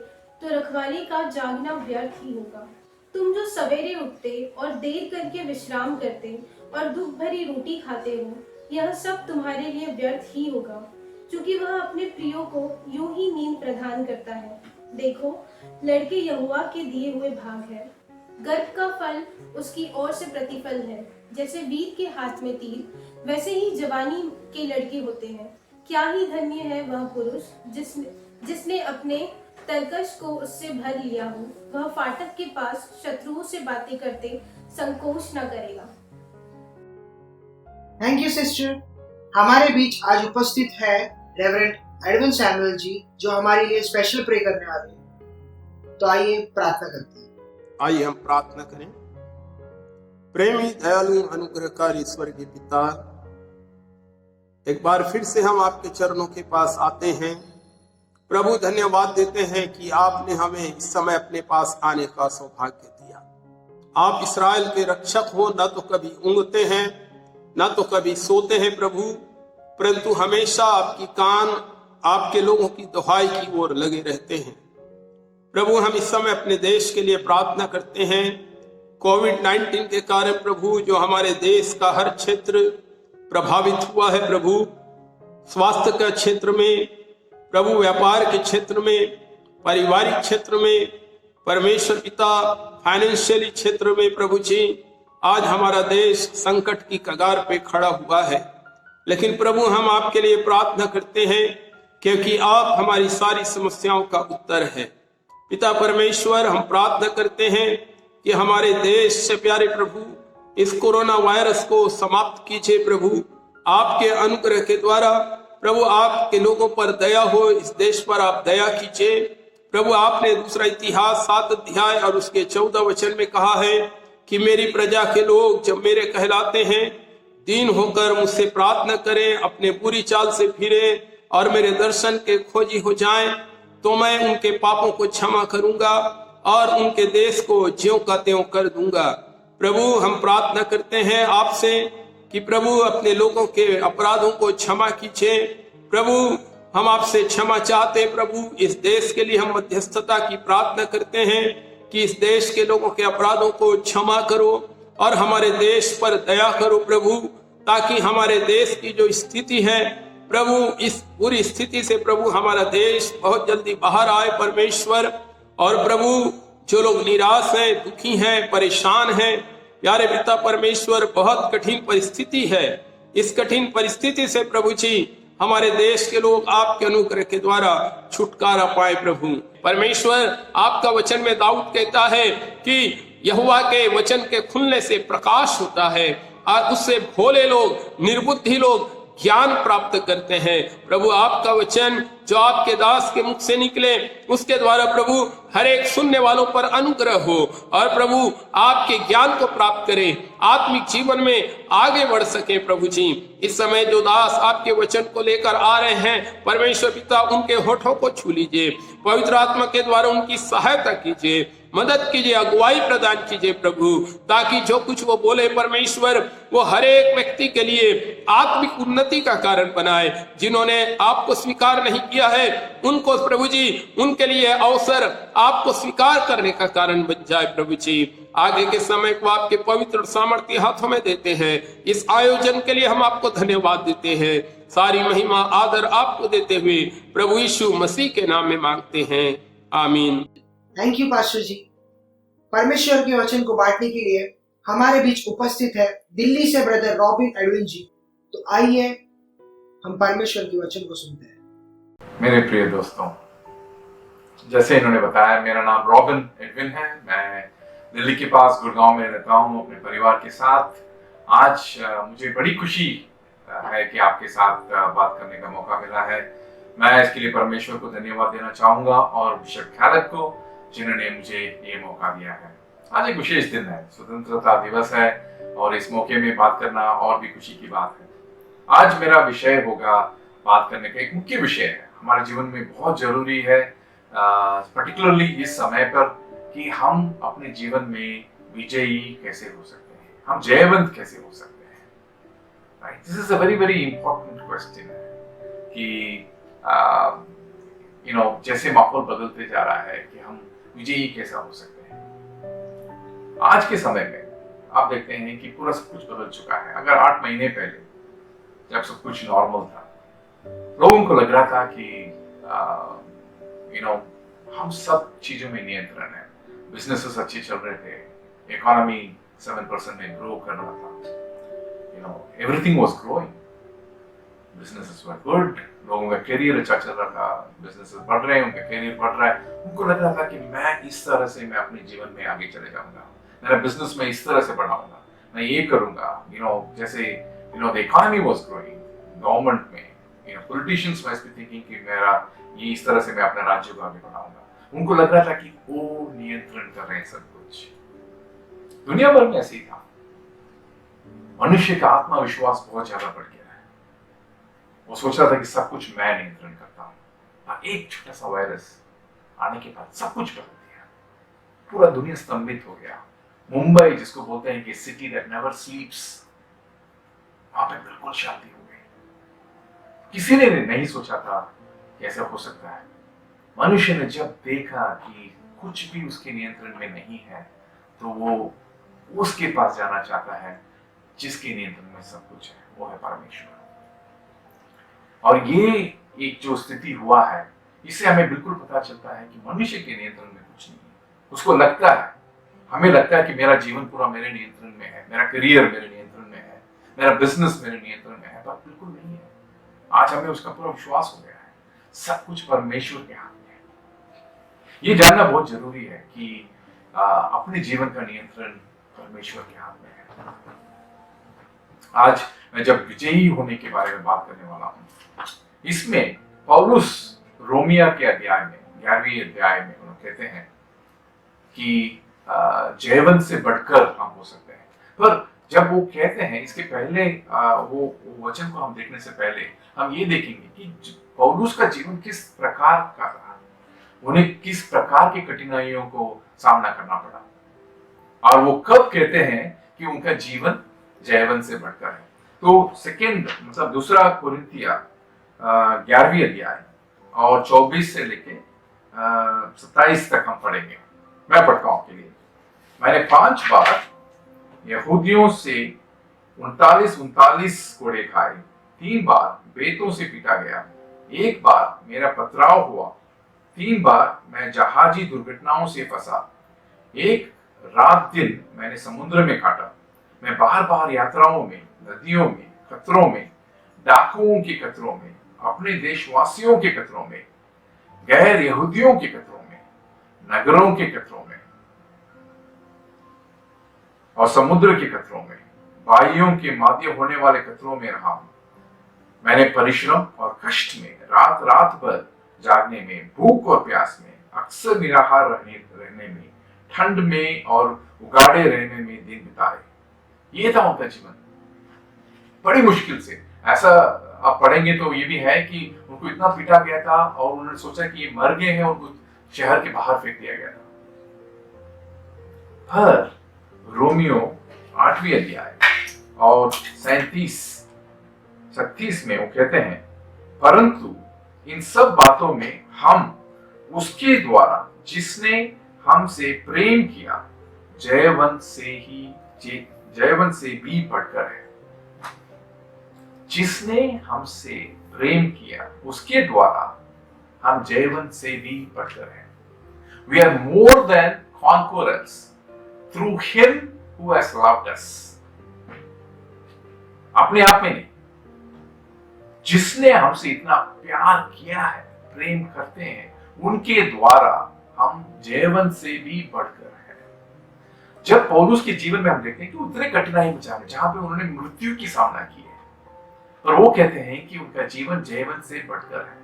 तो रखवाले का जागना व्यर्थ ही होगा. तुम जो सवेरे उठते और देर करके विश्राम करते और दुख भरी रोटी खाते हो, यह सब तुम्हारे लिए व्यर्थ ही होगा, क्योंकि वह अपने प्रियो को यूं ही नींद प्रदान करता है. देखो, लड़के यहोवा के दिए हुए भाग है. गर्भ का फल उसकी ओर से प्रतिफल है. जैसे वीर के हाथ में तीर, वैसे ही जवानी के लड़के होते हैं. क्या ही धन्य है वह पुरुष जिसने अपने तरकश को उससे भर लिया हो. वह फाटक के पास शत्रुओं से बातें करते संकोच न करेगा. Thank you sister. हमारे बीच आज उपस्थित है रेवरेंड एडविन सैमुअल जी, जो हमारे लिए स्पेशल प्रे करने वाले हैं. तो आइए प्रार्थना करते हैं। आइए हम प्रार्थना करें। प्रेमी दयालु अनुग्रहकारी स्वर्गीय पिता, एक बार फिर से हम आपके चरणों के पास आते हैं। प्रभु धन्यवाद देते हैं कि आपने हमें इस समय अपने पास आने का सौभाग्य दिया। आप इस्राएल के रक्षक हो, न तो कभी ऊँघते हैं न तो कभी सोते हैं प्रभु, परंतु हमेशा आपकी कान आपके लोगों की दुहाई की ओर लगे रहते हैं। प्रभु हम इस समय अपने देश के लिए प्रार्थना करते हैं। कोविड-19 के कारण प्रभु जो हमारे देश का हर क्षेत्र प्रभावित हुआ है प्रभु, स्वास्थ्य के क्षेत्र में प्रभु, व्यापार के क्षेत्र में, पारिवारिक क्षेत्र में, परमेश्वर पिता फाइनेंशियली क्षेत्र में प्रभु जी, आज हमारा देश संकट की कगार पे खड़ा हुआ है। लेकिन प्रभु हम आपके लिए प्रार्थना करते हैं क्योंकि आप हमारी सारी समस्याओं का उत्तर है। पिता परमेश्वर, हम प्रार्थना करते हैं कि हमारे देश से प्यारे प्रभु इस कोरोना वायरस को समाप्त कीजिए प्रभु। आपके अनुग्रह के द्वारा प्रभु आपके लोगों पर दया हो, इस देश पर आप दया कीजिए प्रभु। आपने दूसरा इतिहास 7 अध्याय और उसके 14 वचन में कहा है कि मेरी प्रजा के लोग जब मेरे कहलाते हैं, दीन होकर मुझसे प्रार्थना करें, अपने बुरी चाल से फिरे और मेरे दर्शन के खोजी हो जाएं, तो मैं उनके पापों को क्षमा करूंगा और उनके देश को ज्यों का त्यों कर दूंगा। प्रभु हम प्रार्थना करते हैं आपसे कि प्रभु अपने लोगों के अपराधों को क्षमा कीजिए प्रभु। हम आपसे क्षमा चाहते हैं प्रभु। इस देश के लिए हम मध्यस्थता की प्रार्थना करते हैं कि इस देश के लोगों के अपराधों को क्षमा करो और हमारे देश पर दया करो प्रभु, ताकि हमारे देश की जो स्थिति है प्रभु, इस पूरी स्थिति से प्रभु हमारा देश बहुत जल्दी बाहर आए परमेश्वर। और प्रभु जो लोग निराश हैं, दुखी हैं, परेशान हैं, प्यारे पिता परमेश्वर, बहुत कठिन परिस्थिति है। इस कठिन परिस्थिति से प्रभु जी हमारे देश के लोग आपके अनुग्रह के द्वारा छुटकारा पाए प्रभु परमेश्वर। आपका वचन में दाऊद कहता है कि यहोवा के वचन के खुलने से प्रकाश होता है और उससे भोले लोग, निर्बुद्धि लोग ज्ञान प्राप्त करते हैं प्रभु। आपका वचन जो आपके दास के मुख से निकले, उसके द्वारा प्रभु हर एक सुनने वालों पर अनुग्रह हो और प्रभु आपके ज्ञान को प्राप्त करें, आत्मिक जीवन में आगे बढ़ सके प्रभु जी। इस समय जो दास आपके वचन को लेकर आ रहे हैं परमेश्वर पिता, उनके होठों को छू लीजिए, पवित्र आत्मा के द्वारा उनकी सहायता कीजिए, मदद कीजिए, अगुवाई प्रदान कीजिए प्रभु, ताकि जो कुछ वो बोले परमेश्वर वो हर एक व्यक्ति के लिए आत्मिक उन्नति का कारण बनाए। जिन्होंने आपको स्वीकार नहीं किया है उनको प्रभु जी, उनके लिए अवसर आपको स्वीकार करने का कारण बन जाए प्रभु जी। आगे के समय को आपके पवित्र और सामर्थ्य हाथों में देते हैं। इस आयोजन के लिए हम आपको धन्यवाद देते हैं। सारी महिमा आदर आपको देते हुए प्रभु यीशु मसीह के नाम में मांगते हैं, आमीन। थैंक यू पास्टर जी। परमेश्वर के वचन को बांटने के लिए हमारे बीच उपस्थित है दिल्ली से ब्रदर रॉबिन एडविन जी। तो आइए हम परमेश्वर के वचन को सुनते हैं। मेरे प्रिय दोस्तों, जैसे इन्होंने बताया, मेरा नाम रॉबिन एडविन है। मैं दिल्ली के पास गुड़गांव में रहता हूँ अपने परिवार के साथ। आज मुझे बड़ी खुशी है कि आपके साथ बात करने का मौका मिला है। मैं इसके लिए परमेश्वर को धन्यवाद देना चाहूँगा और बिशप खैलक को, जिन्होंने मुझे ये मौका दिया है। आज एक विशेष दिन है, स्वतंत्रता दिवस है और इस मौके में बात करना और भी खुशी की बात है। आज मेरा विषय होगा, बात करने का एक मुख्य विषय है, हमारे जीवन में बहुत जरूरी है, पर्टिकुलरली इस समय पर, कि हम अपने जीवन में विजयी कैसे हो सकते हैं, हम जयवंत कैसे हो सकते हैं। Right, this is a very very important question है कि जैसे माहौल बदलते जा रहा है कि हम विजयी कैसा हो सकते हैं। आज के समय में आप देखते हैं कि पूरा सब कुछ बदल चुका है। अगर 8 महीने पहले जब सब कुछ नॉर्मल था, लोगों को लग रहा था कि हम सब चीजों में नियंत्रण है, बिजनेसेस अच्छे चल रहे थे, इकोनॉमी 7% में ग्रो कर रहा था, everything was growing, businesses were good, लोगों का करियर अच्छा चल रहा था, बिजनेसेस बढ़ रहे हैं, उनका करियर बढ़ रहा है। उनको लग रहा था कि मैं इस तरह से मैं अपने जीवन में आगे चले जाऊंगा, मेरा बिजनेस में इस तरह से बढ़ाऊंगा, मैं ये करूंगा। जैसे the economy was growing, government में पॉलिटिशियंस मस्ट बी थिंकिंग कि मेरा ये इस तरह से मैं अपने राज्य को आगे बढ़ाऊंगा। उनको लग रहा था कि वो नियंत्रण कर रहे हैं सब कुछ। दुनिया भर में ऐसे ही था। मनुष्य का आत्मविश्वास बहुत ज्यादा बढ़ गया है। वो सोच रहा था कि सब कुछ मैं नियंत्रण करता हूं, और एक छोटा सा वायरस आने के बाद सब कुछ बदल दिया। पूरा दुनिया स्तंभित हो गया। मुंबई, जिसको बोलते हैं कि सिटी दैट नेवर स्लीप्स, वहां पे बिल्कुल शांति हो गई। किसी ने नहीं सोचा था कि ऐसा हो सकता है। मनुष्य ने जब देखा कि कुछ भी उसके नियंत्रण में नहीं है, तो वो उसके पास जाना चाहता है जिसके नियंत्रण में सब कुछ है, वो है परमेश्वर। और ये एक जो स्थिति हुआ है, इससे हमें बिल्कुल पता चलता है कि मनुष्य के नियंत्रण में कुछ नहीं है। उसको लगता है, हमें लगता है कि मेरा जीवन पूरा मेरे नियंत्रण में है, मेरा करियर मेरे नियंत्रण में है, मेरा बिजनेस मेरे नियंत्रण में है, पर बिल्कुल नहीं है। आज हमें उसका पूरा विश्वास हो गया है, सब कुछ परमेश्वर के हाथ में है। ये जानना बहुत जरूरी है कि अपने जीवन का नियंत्रण परमेश्वर के हाथ में है। आज मैं जब विजयी होने के बारे में बात करने वाला हूं, इसमें पौलुस रोमिया के अध्याय में 11वें अध्याय में उन्होंने कहते हैं कि जयवंत से बढ़कर हम हो सकते हैं। पर जब वो कहते हैं, इसके पहले वो वचन को हम देखने से पहले हम ये देखेंगे कि पौलुस का जीवन किस प्रकार का रहा, उन्हें किस प्रकार की कठिनाइयों को सामना करना पड़ा, और वो कब कहते हैं कि उनका जीवन जयवंत से बढ़कर है। तो सेकेंड मतलब दूसरा कोरिन्थिया 11वीं अध्याय और 24 से लेके 27 तक हम पढ़ेंगे। मैं पढ़ता हूं आपके लिए। मैंने 5 बार यहूदियों से 39 कोड़े खाए, 3 बार बेतों से पीटा गया, 1 बार मेरा पथराव हुआ, 3 बार मैं जहाजी दुर्घटनाओं से फंसा, 1 रात दिन मैंने समुद्र में काटा, मैं बार बार यात्राओं में, नदियों में, खतरों में, डाकुओं के खतरों में, अपने देशवासियों के खतरों में, गैर यहूदियों के खतरों में, नगरों के खतरों में और समुद्र के खतरों में, भाइयों के माध्य होने वाले खतरों में रहा हूं। मैंने परिश्रम और कष्ट में, रात रात भर जागने में, भूख और प्यास में, अक्सर निराहार रहने में, ठंड में और उगाड़े रहने में दिन बिताए। ये था उनका जीवन, बड़ी मुश्किल से। ऐसा आप पढ़ेंगे तो ये भी है कि उनको इतना पीटा गया था और उन्होंने सोचा कि ये मर गए हैं, उनको शहर के बाहर फेंक दिया गया था। पर रोमियो 8वीं अध्याय और 37 में वो कहते हैं, परंतु इन सब बातों में हम उसके द्वारा जिसने हमसे प्रेम किया जयवंत से भी बढ़कर है। जिसने हमसे प्रेम किया उसके द्वारा हम जयवंत से भी बढ़कर हैं। We are more than conquerors through him who has loved us. अपने आप में नहीं, जिसने हमसे इतना प्यार किया है, प्रेम करते हैं, उनके द्वारा हम जयवंत से भी बढ़कर हैं। जब पौलुस के जीवन में हम देखते हैं कि उतने कठिनाई में जहां पे उन्होंने मृत्यु की सामना की है, और वो कहते हैं कि उनका जीवन जयवंत से बढ़कर है।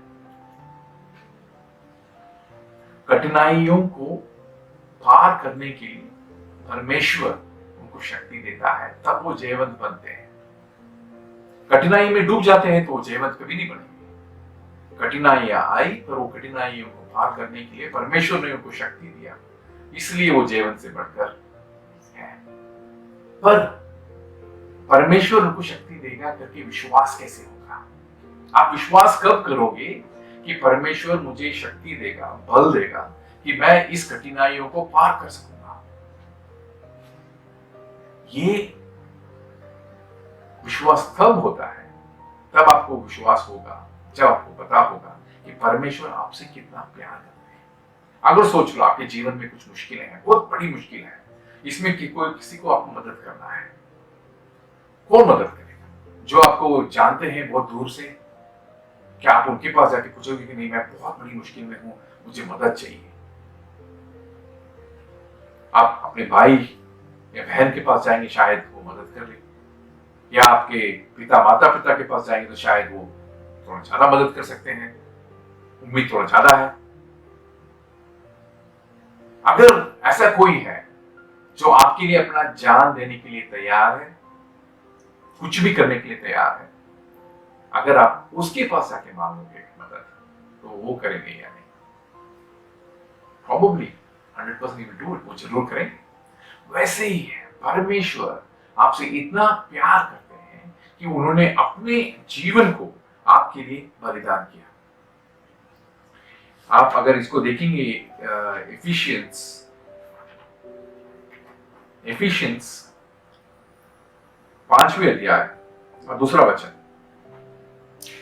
कठिनाइयों को पार करने के लिए परमेश्वर उनको शक्ति देता है, तब वो जयवंत बनते हैं। कठिनाई में डूब जाते हैं तो वो जयवंत कभी नहीं बनेंगे। कठिनाइयां आई, पर वो कठिनाइयों को पार करने के लिए परमेश्वर ने उनको शक्ति दिया, इसलिए वो जयवंत से बढ़कर है। पर परमेश्वर उनको शक्ति देगा करके विश्वास कैसे होगा? आप विश्वास कब करोगे कि परमेश्वर मुझे शक्ति देगा, बल देगा कि मैं इस कठिनाइयों को पार कर सकूंगा? ये विश्वास तब होता है, तब आपको विश्वास होगा जब आपको पता होगा कि परमेश्वर आपसे कितना प्यार करते हैं। अगर सोच लो आपके जीवन में कुछ मुश्किलें हैं, बहुत बड़ी मुश्किल है, इसमें कि कोई किसी को आपको मदद करना है, कौन मदद करेगा? जो आपको जानते हैं बहुत दूर से, क्या आप उनके पास जाके पूछोगे कि नहीं मैं बहुत बड़ी मुश्किल में हूं, मुझे मदद चाहिए? आप अपने भाई या बहन के पास जाएंगे, शायद वो मदद कर ले, या आपके माता पिता के पास जाएंगे तो शायद वो थोड़ा ज्यादा मदद कर सकते हैं, उम्मीद थोड़ा ज्यादा है। अगर ऐसा कोई है जो आपके लिए अपना जान देने के लिए तैयार है, कुछ भी करने के लिए तैयार है, अगर आप उसके पास आके मांगोगे मदद तो वो करेंगे या नहीं? Probably 100% he will do it, वो जरूर करेंगे। वैसे ही है, परमेश्वर आपसे इतना प्यार करते हैं कि उन्होंने अपने जीवन को आपके लिए बलिदान किया। आप अगर इसको देखेंगे एफिशियंस 5वें अध्याय और 2 वचन,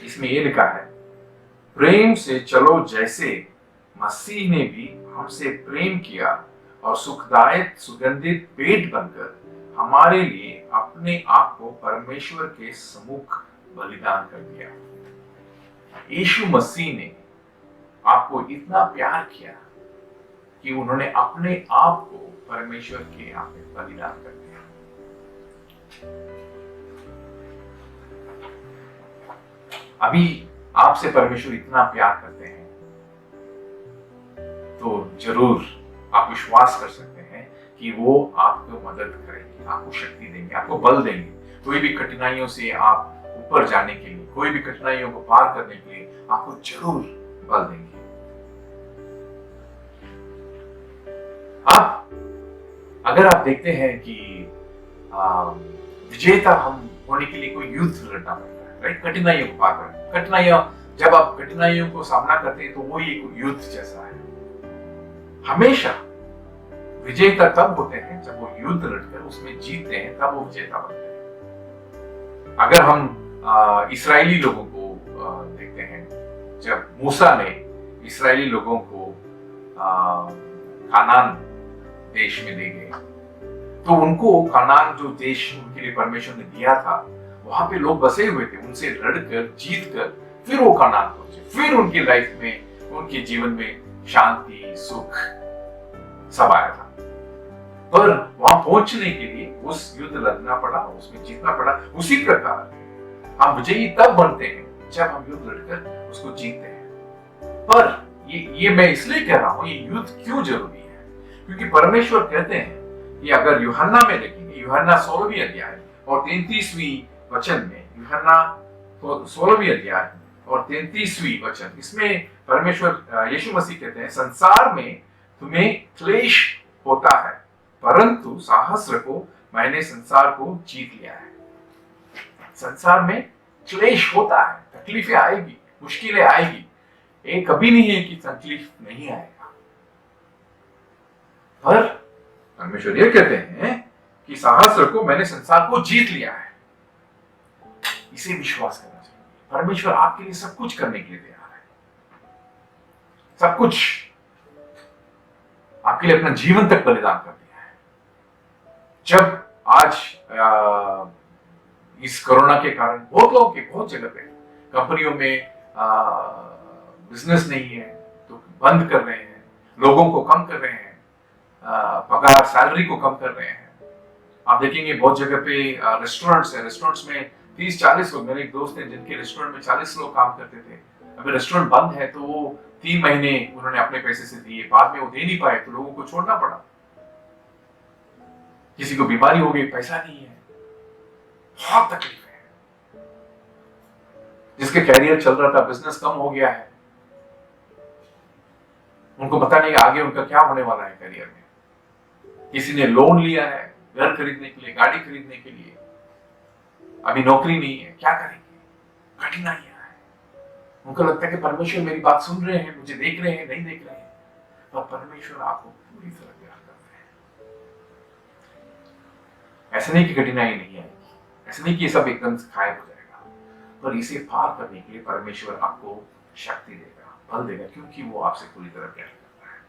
इसमें ये लिखा है, प्रेम से चलो जैसे मसीह ने भी हमसे प्रेम किया और सुखदायक सुगंधित भेंट बनकर हमारे लिए अपने आप को परमेश्वर के सम्मुख बलिदान कर दिया। यीशु मसीह ने आपको इतना प्यार किया कि उन्होंने अपने आप को परमेश्वर के आगे बलिदान कर दिया। अभी आपसे परमेश्वर इतना प्यार करते हैं तो जरूर आप विश्वास कर सकते हैं कि वो आपको मदद करेंगे, आपको शक्ति देंगे, आपको बल देंगे। कोई भी कठिनाइयों से आप ऊपर जाने के लिए, कोई भी कठिनाइयों को पार करने के लिए आपको जरूर बल देंगे। आप अगर आप देखते हैं कि विजेता हम होने के लिए कोई युद्ध लड़ना पड़ता है, राइट? कठिनाइयों को पार करना, कठिनाइयां, जब आप कठिनाइयों को सामना करते हैं तो वो एक युद्ध जैसा है। हमेशा विजेता तब होते हैं जब वो युद्ध लड़कर उसमें जीतते हैं, तब वो विजेता बनते हैं। अगर हम इस्राएली लोगों को देखते हैं, जब मूसा ने इस्राएली लोगों को कानान देश में ले गए, तो उनको कानान जो देश उनके लिए परमेश्वर ने दिया था, वहां पे लोग बसे हुए थे, उनसे लड़कर जीतकर फिर वो कानान पहुंचे, फिर उनकी लाइफ में, उनके जीवन में शांति, सुख सब आया था। पर वहां पहुंचने के लिए उस युद्ध लड़ना पड़ा, उसमें जीतना पड़ा। उसी प्रकार हम विजयी तब बनते हैं जब हम युद्ध लड़कर उसको जीतते हैं। पर ये मैं इसलिए कह रहा हूं, ये युद्ध क्यों जरूरी है? क्योंकि परमेश्वर कहते हैं कि अगर यूहन्ना में देखेंगे, यूहन्ना 16वीं अध्याय और 33वीं वचन में, यूहन्ना 16वीं अध्याय और 33वीं वचन, इसमें परमेश्वर यीशु मसीह कहते हैं, संसार में तुम्हें क्लेश होता है, परंतु साहस रखो, मैंने संसार को जीत लिया है। संसार में क्लेश होता है, तकलीफें आएगी, मुश्किलें आएगी। ये कभी नहीं है कि तकलीफ नहीं आएगा, पर परमेश्वर ये कहते हैं कि साहस रखो, मैंने संसार को जीत लिया है। इसे विश्वास करना चाहिए। परमेश्वर आपके लिए सब कुछ करने के लिए तैयार है, सब कुछ आपके लिए अपना जीवन तक बलिदान कर दिया है। जब आज इस कोरोना के कारण बहुत लोगों के, बहुत जगह पे कंपनियों में बिजनेस नहीं है तो बंद कर रहे हैं, लोगों को कम कर रहे हैं, पगार, सैलरी को कम कर रहे हैं। आप देखेंगे बहुत जगह पे रेस्टोरेंट्स है, रेस्टोरेंट्स में 30-40 लोग, मेरे एक दोस्त हैं जिनके रेस्टोरेंट में 40 लोग काम करते थे। अभी रेस्टोरेंट बंद है तो वो 3 महीने उन्होंने अपने पैसे से दिए, बाद में वो दे नहीं पाए तो लोगों को छोड़ना पड़ा। किसी को बीमारी हो गई, पैसा नहीं है, बहुत तकलीफ है। जिसके कैरियर चल रहा था, बिजनेस कम हो गया है, उनको पता नहीं आगे उनका क्या होने वाला है करियर में। किसी ने लोन लिया है घर खरीदने के लिए, गाड़ी खरीदने के लिए, अभी नौकरी नहीं है, क्या करेंगे? कठिनाइयां हैं। उनको लगता है कि परमेश्वर मेरी बात सुन रहे हैं, मुझे देख रहे हैं, नहीं देख रहे हैं, पर परमेश्वर आपको पूरी तरह प्यार करते हैं। ऐसा नहीं कि कठिनाई नहीं आएगी, ऐसा नहीं कि ये सब एकदम गायब हो जाएगा, पर इसे पार करने के लिए परमेश्वर आपको शक्ति देगा, बल देगा, क्योंकि वो आपसे पूरी तरह प्यार करता है।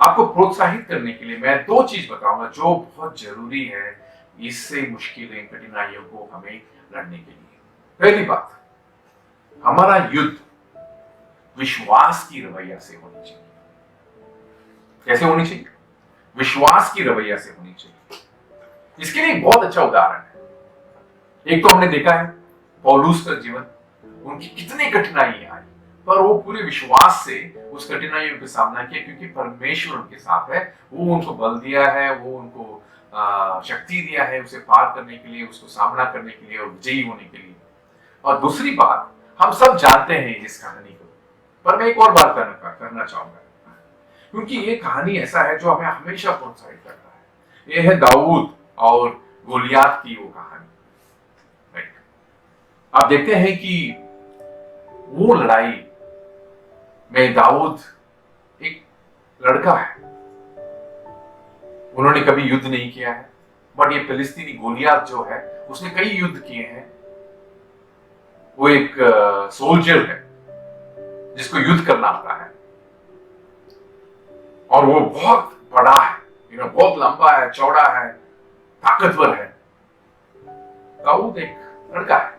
आपको प्रोत्साहित करने के लिए मैं 2 चीज बताऊंगा जो बहुत जरूरी है इससे मुश्किलें, कठिनाइयों को हमें लड़ने के लिए। पहली बात, हमारा युद्ध विश्वास की रवैया से होनी चाहिए। कैसे होनी चाहिए? विश्वास की रवैया से होनी चाहिए। इसके लिए एक बहुत अच्छा उदाहरण है। एक तो हमने देखा है पौलुस का जीवन, उनकी कितनी कठिनाइयां आई, पर वो पूरे विश्वास से उस कठिनाइयों का सामना किया, क्योंकि परमेश्वर उनके साथ है। वो उनको बल दिया है, वो उनको शक्ति दिया है उसे पार करने के लिए, उसको सामना करने के लिए और विजयी होने के लिए। और दूसरी बात, हम सब जानते हैं इस कहानी को, पर मैं एक और बात करना चाहूंगा, क्योंकि ये कहानी ऐसा है जो हमें हमेशा प्रोत्साहित करता है। ये है दाऊद और गोलियात की वो कहानी। राइट, आप देखते हैं कि वो लड़ाई में दाऊद एक लड़का है, उन्होंने कभी युद्ध नहीं किया है, बट ये फिलिस्तीनी गोलियात जो है उसने कई युद्ध किए हैं। वो एक सोल्जर है जिसको युद्ध करना आता है, और वो बहुत बड़ा है, बहुत लंबा है, चौड़ा है, ताकतवर है। दाऊद एक लड़का है,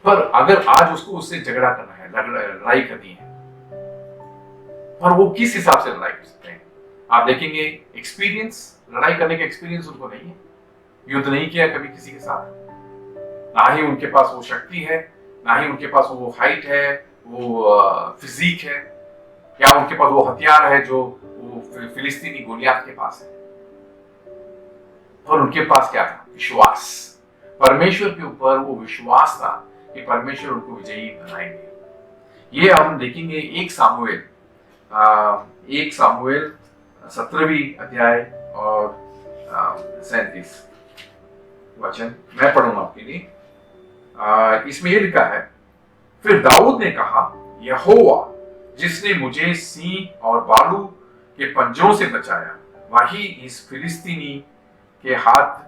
पर अगर आज उससे झगड़ा करना है, लड़ाई करनी है, पर वो किस हिसाब से लड़ाई कर सकते हैं? आप देखेंगे एक्सपीरियंस, लड़ाई करने का एक्सपीरियंस उनको नहीं है, युद्ध नहीं किया कभी किसी के साथ, ना ही उनके पास वो शक्ति है, ना ही उनके पास वो हाइट है, वो फिजिक है, या उनके पास वो हथियार है जो वो फिलिस्तीनी गोलियात के पास है। पर उनके पास क्या था? विश्वास, परमेश्वर के ऊपर वो विश्वास था कि परमेश्वर उनको विजयी बनाएंगे। ये हम देखेंगे 1 सामुएल 17वीं अध्याय और 37 वचन मैं पढ़ूंगा आपके लिए। इसमें यह लिखा है, फिर दाऊद ने कहा, यहोवा जिसने मुझे सिंह और भालू के पंजों से बचाया, वही इस फिलिस्तीनी के हाथ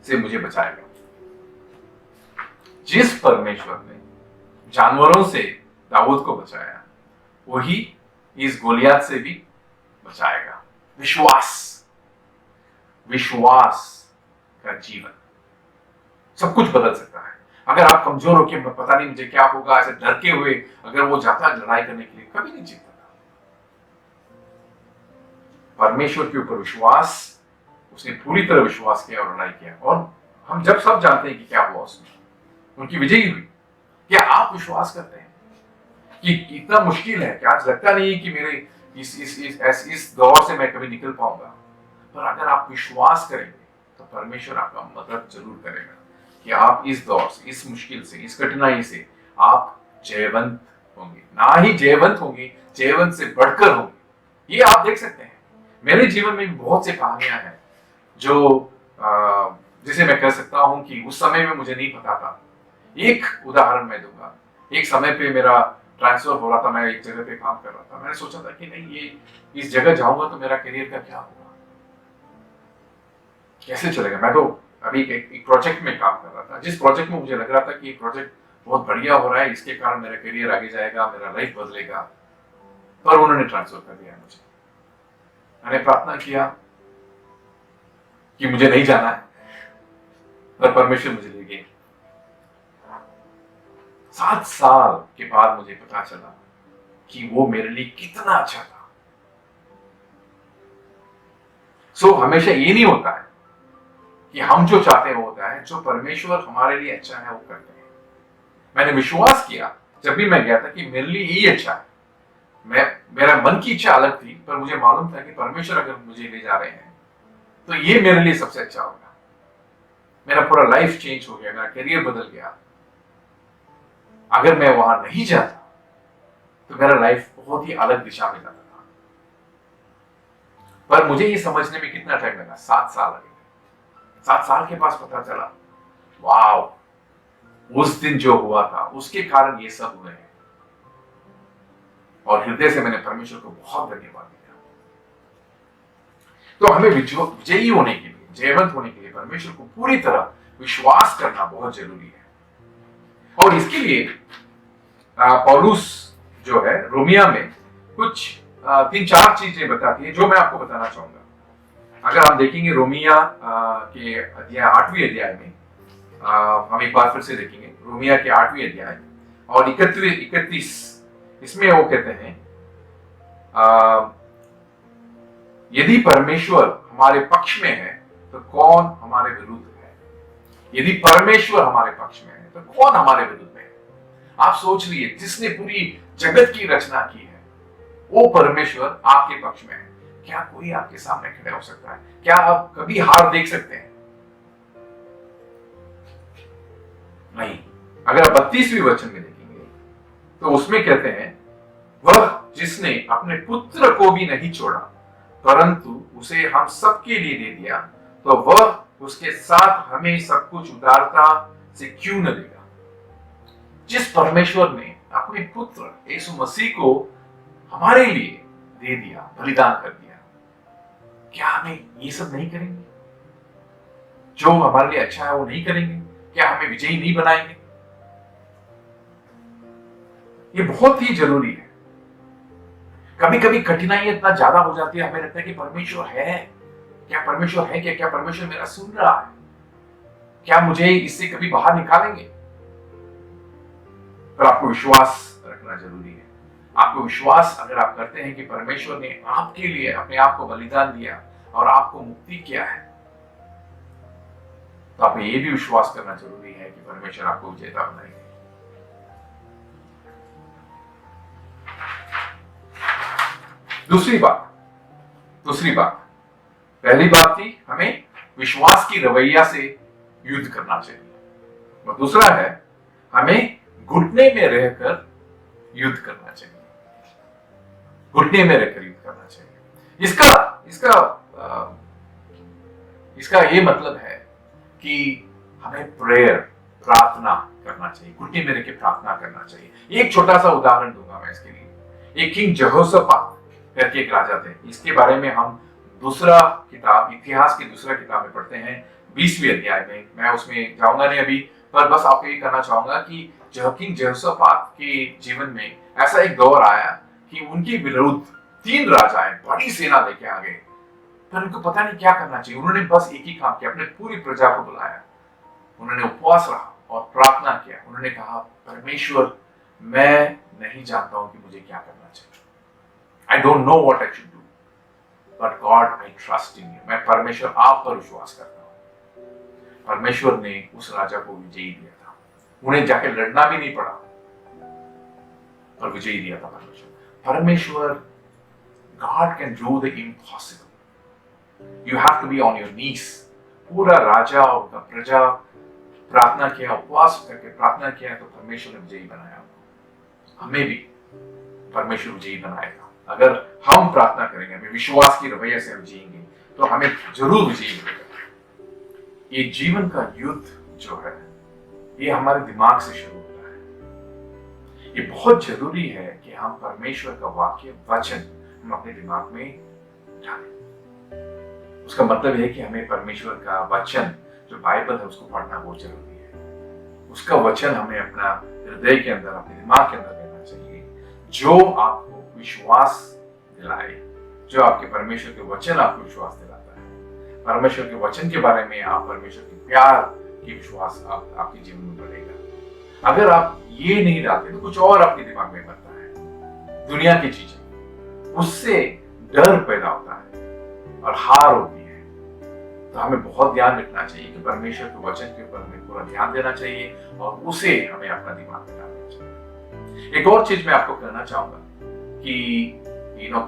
से मुझे बचाएगा। जिस परमेश्वर ने जानवरों से दाऊद को बचाया, वही इस गोलियात से भी बचाएगा। विश्वास का जीवन सब कुछ बदल सकता है। अगर आप कमजोर होकर पता नहीं मुझे क्या होगा ऐसे डर के हुए अगर वो जाता लड़ाई करने के लिए, कभी नहीं जीतता। परमेश्वर के ऊपर विश्वास, उसने पूरी तरह विश्वास किया और लड़ाई किया, और हम जब सब जानते हैं कि क्या हुआ उसमें, उनकी विजयी हुई। क्या आप विश्वास करते हैं कि इतना मुश्किल है कि आज लगता नहीं है कि मेरे इस दौर से मैं कभी निकल पाऊंगा, पर अगर आप विश्वास करेंगे तो परमेश्वर आपका मदद जरूर करेगा कि आप इस दौर से, इस मुश्किल से, इस कठिनाई से आप जयवंत होंगे। ना ही जयवंत होंगे, जयवंत से बढ़कर होंगे। ये आप देख सकते हैं, मेरे जीवन में भी बहुत से कहानियां हैं जो जिसे मैं कह सकता हूं कि उस समय में मुझे नहीं पता था। एक उदाहरण मैं दूंगा। एक समय पे मेरा ट्रांसफर हो रहा था, मैं एक जगह पे काम कर रहा था। मैंने सोचा था कि नहीं, ये इस जगह जाऊंगा तो मेरा करियर का क्या होगा, कैसे चलेगा। मैं तो अभी एक प्रोजेक्ट में काम कर रहा था, जिस प्रोजेक्ट में मुझे लग रहा था कि प्रोजेक्ट बहुत बढ़िया हो रहा है, इसके कारण मेरा करियर आगे जाएगा, मेरा लाइफ बदलेगा, पर उन्होंने ट्रांसफर कर दिया मुझे। मैंने प्रार्थना किया कि मुझे नहीं जाना है, पर परमेश्वर मुझे ले गए। 7 साल के बाद मुझे पता चला कि वो मेरे लिए कितना अच्छा था। हमेशा ये नहीं होता है कि हम जो चाहते हैं वो होता है, जो परमेश्वर हमारे लिए अच्छा है वो करते हैं। मैंने विश्वास किया जब भी मैं गया था कि मेरे लिए यही अच्छा है। मेरा मन की इच्छा अलग थी, पर मुझे मालूम था कि परमेश्वर अगर मुझे ले जा रहे हैं तो ये मेरे लिए सबसे अच्छा होगा। मेरा पूरा लाइफ चेंज हो गया, मेरा करियर बदल गया। अगर मैं वहां नहीं जाता तो मेरा लाइफ बहुत ही अलग दिशा में जाता था। पर मुझे ये समझने में कितना टाइम लगा? 7 साल लगे। 7 साल के बाद पता चला, वाव, उस दिन जो हुआ था उसके कारण ये सब हुए हैं। और हृदय से मैंने परमेश्वर को बहुत धन्यवाद दिया। तो हमें विजयी होने के लिए, जयवंत होने के लिए परमेश्वर को पूरी तरह विश्वास करना बहुत जरूरी है। और इसके लिए पौलुस जो है रोमिया में कुछ 3-4 चीजें बताती है, जो मैं आपको बताना चाहूंगा। अगर हम देखेंगे रोमिया के अध्याय 8वें अध्याय में, हम एक बार फिर से देखेंगे रोमिया के 8वें अध्याय और 31, इसमें वो कहते हैं, यदि परमेश्वर हमारे पक्ष में है तो कौन हमारे विरुद्ध है। यदि परमेश्वर हमारे पक्ष में है तो कौन हमारे विरुद्ध में है? आप सोच लीजिए, जिसने पूरी जगत की रचना की है वो परमेश्वर आपके पक्ष में है। क्या कोई आपके सामने खड़े हो सकता है? क्या आप कभी हार देख सकते हैं? नहीं। अगर आप 32वें वचन में देखेंगे तो उसमें कहते हैं, वह जिसने अपने पुत्र को भी नहीं छोड़ा परंतु उसे हम सबके लिए दे दिया, तो वह उसके साथ हमें सब कुछ उदारता से क्यों न देगा। जिस परमेश्वर ने अपने पुत्र यीशु मसीह को हमारे लिए दे दिया, बलिदान कर दिया, क्या हमें ये सब नहीं करेंगे? जो हमारे लिए अच्छा है वो नहीं करेंगे? क्या हमें विजयी नहीं बनाएंगे? ये बहुत ही जरूरी है। कभी कभी कठिनाई इतना ज्यादा हो जाती है, हमें लगता है कि परमेश्वर है क्या? परमेश्वर है क्या? क्या परमेश्वर मेरा सुन रहा है? क्या मुझे इससे कभी बाहर निकालेंगे? पर आपको विश्वास रखना जरूरी है। आपको विश्वास अगर आप करते हैं कि परमेश्वर ने आपके लिए अपने आप को बलिदान दिया और आपको मुक्ति किया है, तो आपको यह भी विश्वास करना जरूरी है कि परमेश्वर आपको विजेता बनाएंगे। दूसरी बात, पहली बात थी हमें विश्वास की रवैया से युद्ध करना चाहिए, और दूसरा है हमें घुटने में रहकर युद्ध करना चाहिए। घुटने में रहकर युद्ध करना चाहिए। इसका ये मतलब है कि हमें प्रार्थना करना चाहिए, घुटने में रहकर प्रार्थना करना चाहिए। एक छोटा सा उदाहरण दूंगा मैं इसके लिए। एक किंग यहोशापात करके एक राजा थे। इसके बारे में हम इतिहास की दूसरा किताब में पढ़ते हैं, 20वें अध्याय में। मैं उसमें जाऊंगा नहीं अभी, पर बस आपको ये कहना चाहूंगा कि किंग यहोशापात के जीवन में ऐसा एक दौर आया कि उनके विरुद्ध 3 राजाएं बड़ी सेना लेके आ गए, पर उनको पता नहीं क्या करना चाहिए। उन्होंने बस एक ही काम किया, अपने पूरी प्रजा को बुलाया, उन्होंने उपवास रहा और प्रार्थना किया। उन्होंने कहा, परमेश्वर मैं नहीं जानता हूं कि मुझे क्या करना चाहिए। I don't know what I should do, but God, I trust in you. मैं परमेश्वर आप पर विश्वास करता हूं। परमेश्वर ने उस राजा को विजयी दिया था, उन्हें जाके लड़ना भी नहीं पड़ा, पर विजयी दिया था परमेश्वर। God can do the impossible. You have to be on your knees. पूरा राजा और उनका प्रजा प्रार्थना किया, उपवास करके प्रार्थना किया, तो परमेश्वर ने विजयी बनाया। हमें भी परमेश्वर विजयी बनाएगा अगर हम प्रार्थना करेंगे, हमें विश्वास की रवैया से हम जिएंगे, तो हमें जरूर विजयी मिलेगा। ये जीवन का युद्ध जो है, ये हमारे दिमाग से शुरू होता है। ये बहुत जरूरी है कि हम परमेश्वर का वाक्य वचन हम अपने दिमाग में डालें। उसका मतलब है कि हमें परमेश्वर का वचन जो बाइबल है उसको पढ़ना बहुत जरूरी है। उसका वचन हमें अपना हृदय के अंदर, अपने दिमाग के अंदर लेना चाहिए, जो आपको विश्वास दिलाए, जो आपके परमेश्वर के वचन आपको विश्वास दिलाता है। परमेश्वर के वचन के बारे में आप परमेश्वर के प्यार की विश्वास आपके जीवन में बढ़ेगा। अगर आप ये नहीं डालते तो कुछ और आपके दिमाग में बनता है, दुनिया की चीजें, उससे डर पैदा होता है और हार होती है। तो हमें बहुत ध्यान रखना चाहिए कि परमेश्वर के वचन के ऊपर हमें पूरा ध्यान देना चाहिए और उसे हमें अपना दिमाग में डालना चाहिए। एक और चीज मैं आपको कहना चाहूंगा कि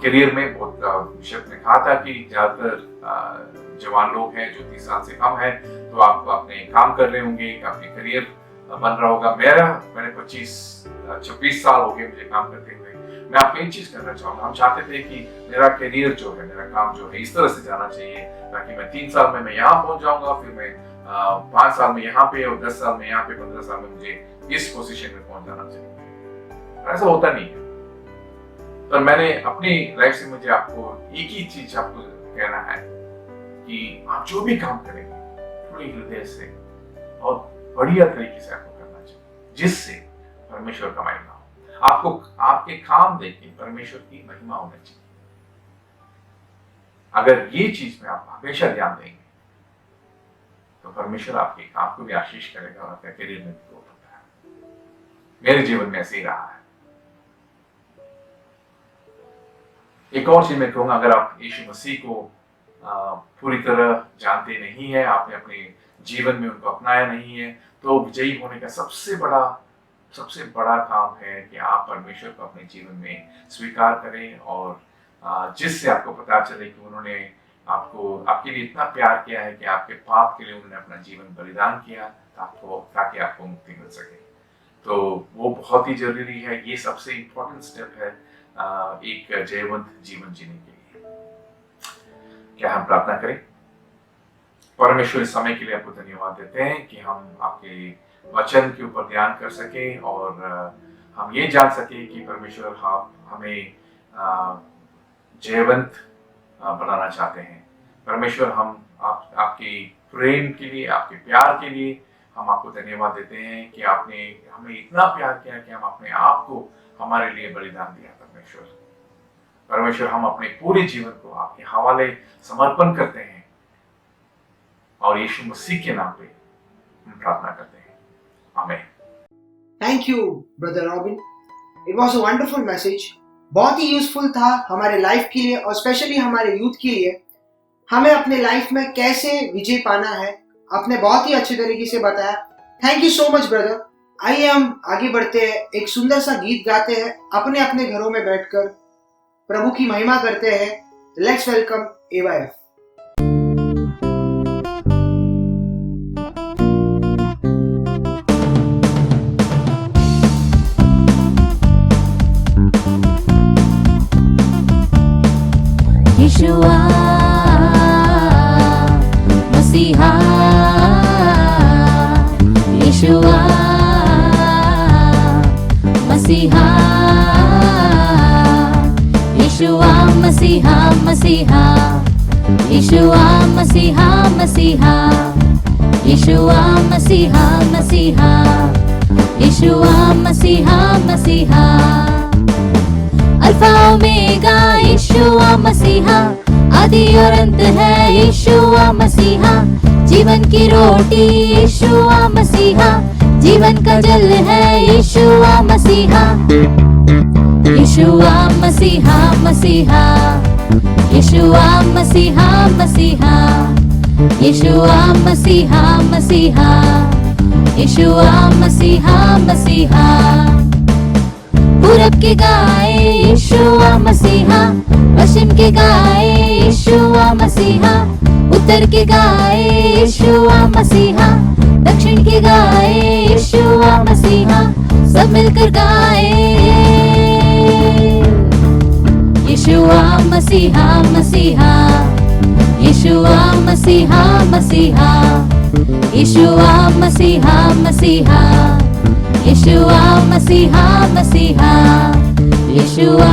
करियर में बहुत बिशप ने कहा था कि ज्यादातर जवान लोग हैं जो 30 साल से कम है, तो आप अपने काम कर रहे होंगे, अपने करियर बन रहा होगा। मैंने 25-26 साल हो गए मुझे काम करते हुए। मैं आपको एक चीज करना चाहूंगा, हम चाहते थे कि मेरा करियर जो है, मेरा काम जो है, इस तरह से जाना चाहिए ताकि मैं 3 साल में मैं यहाँ पहुंच जाऊंगा, फिर मैं 5 साल में यहाँ पे और 10 साल में यहाँ पे, 15 साल में मुझे इस पोजीशन में पहुंच जाना चाहिए। ऐसा होता नहीं है। तो मैंने अपनी लाइफ से मुझे आपको एक ही चीज आपको कहना है कि आप जो भी काम करेंगे पूरे हृदय से और बढ़िया तरीके से आपको करना चाहिए, जिससे परमेश्वर का महिमा हो। आपको आपके काम देख के परमेश्वर की महिमा होनी चाहिए। अगर ये चीज में आप हमेशा ध्यान देंगे तो परमेश्वर आपके काम को भी आशीष करेगा और आपके करियर में ग्रोथ होता है। मेरे जीवन में ऐसे ही रहा है। एक और चीज मैं कहूंगा, अगर आप यीशु मसीह को पूरी तरह जानते नहीं है, आपने अपने जीवन में उनको अपनाया नहीं है, तो विजयी होने का सबसे बड़ा काम है कि आप परमेश्वर को अपने जीवन में स्वीकार करें और जिससे आपको पता चले कि उन्होंने आपके लिए इतना प्यार किया है कि आपके पाप के लिए उन्होंने अपना जीवन बलिदान किया ताकि आपको मुक्ति मिल सके। तो वो बहुत ही जरूरी है, ये सबसे इम्पोर्टेंट स्टेप है एक जयवंत जीवन जीने के लिए। क्या हम प्रार्थना करें? परमेश्वर इस समय के लिए आपको धन्यवाद देते हैं कि हम आपके वचन के ऊपर ध्यान कर सके और हम ये जान सके कि परमेश्वर आप हमें जयवंत बनाना चाहते हैं। परमेश्वर हम आपके प्रेम के लिए, आपके प्यार के लिए हम आपको धन्यवाद देते हैं कि आपने हमें इतना प्यार किया कि हम अपने आप को हमारे लिए बलिदान दिया। परमेश्वर हम अपने पूरे जीवन को आपके हवाले समर्पण करते हैं और यीशु मसीह के नाम पे हम प्रार्थना करते हैं, आमीन। Thank you brother robin, it was a wonderful message. बहुत ही यूजफुल था हमारे लाइफ के लिए और स्पेशली हमारे यूथ के लिए। हमें अपने लाइफ में कैसे विजय पाना है आपने बहुत ही अच्छे तरीके से बताया। Thank you so much brother. आइए हम आगे बढ़ते हैं, एक सुंदर सा गीत गाते हैं, अपने अपने घरों में बैठकर प्रभु की महिमा करते हैं। Let's welcome AYF। यीशुआ मसीहा, यीशुआ मसीहा, यीशुआ मसीहा मसीहा, यीशुआ मसीहा मसीहा, यीशुआ मसीहा मसीहा, यीशुआ मसीहा मसीहा। अल्फा ओमेगा यीशुआ मसीहा, आदि और अंत है यीशुआ मसीहा। जीवन की रोटी यीशुआ मसीहा, जीवन का जल है यीशुआ मसीहा। यीशुआ मसीहा मसीहा, यीशुआ मसीहा मसीहा, यीशुआ मसीहा मसीहा, यीशुआ मसीहा मसीहा। पूरब के गाए यीशुआ मसीहा, पश्चिम के गाए यीशुआ मसीहा, उत्तर के गाए यीशुआ मसीहा, दक्षिण के गाए यीशुआ मसीहा। सब मिलकर गाए यीशुआ मसीहा मसीहा, यीशुआ मसीहा मसीहा, यीशुआ मसीहा मसीहा, यीशुआ मसीहा मसीहा, यीशुआ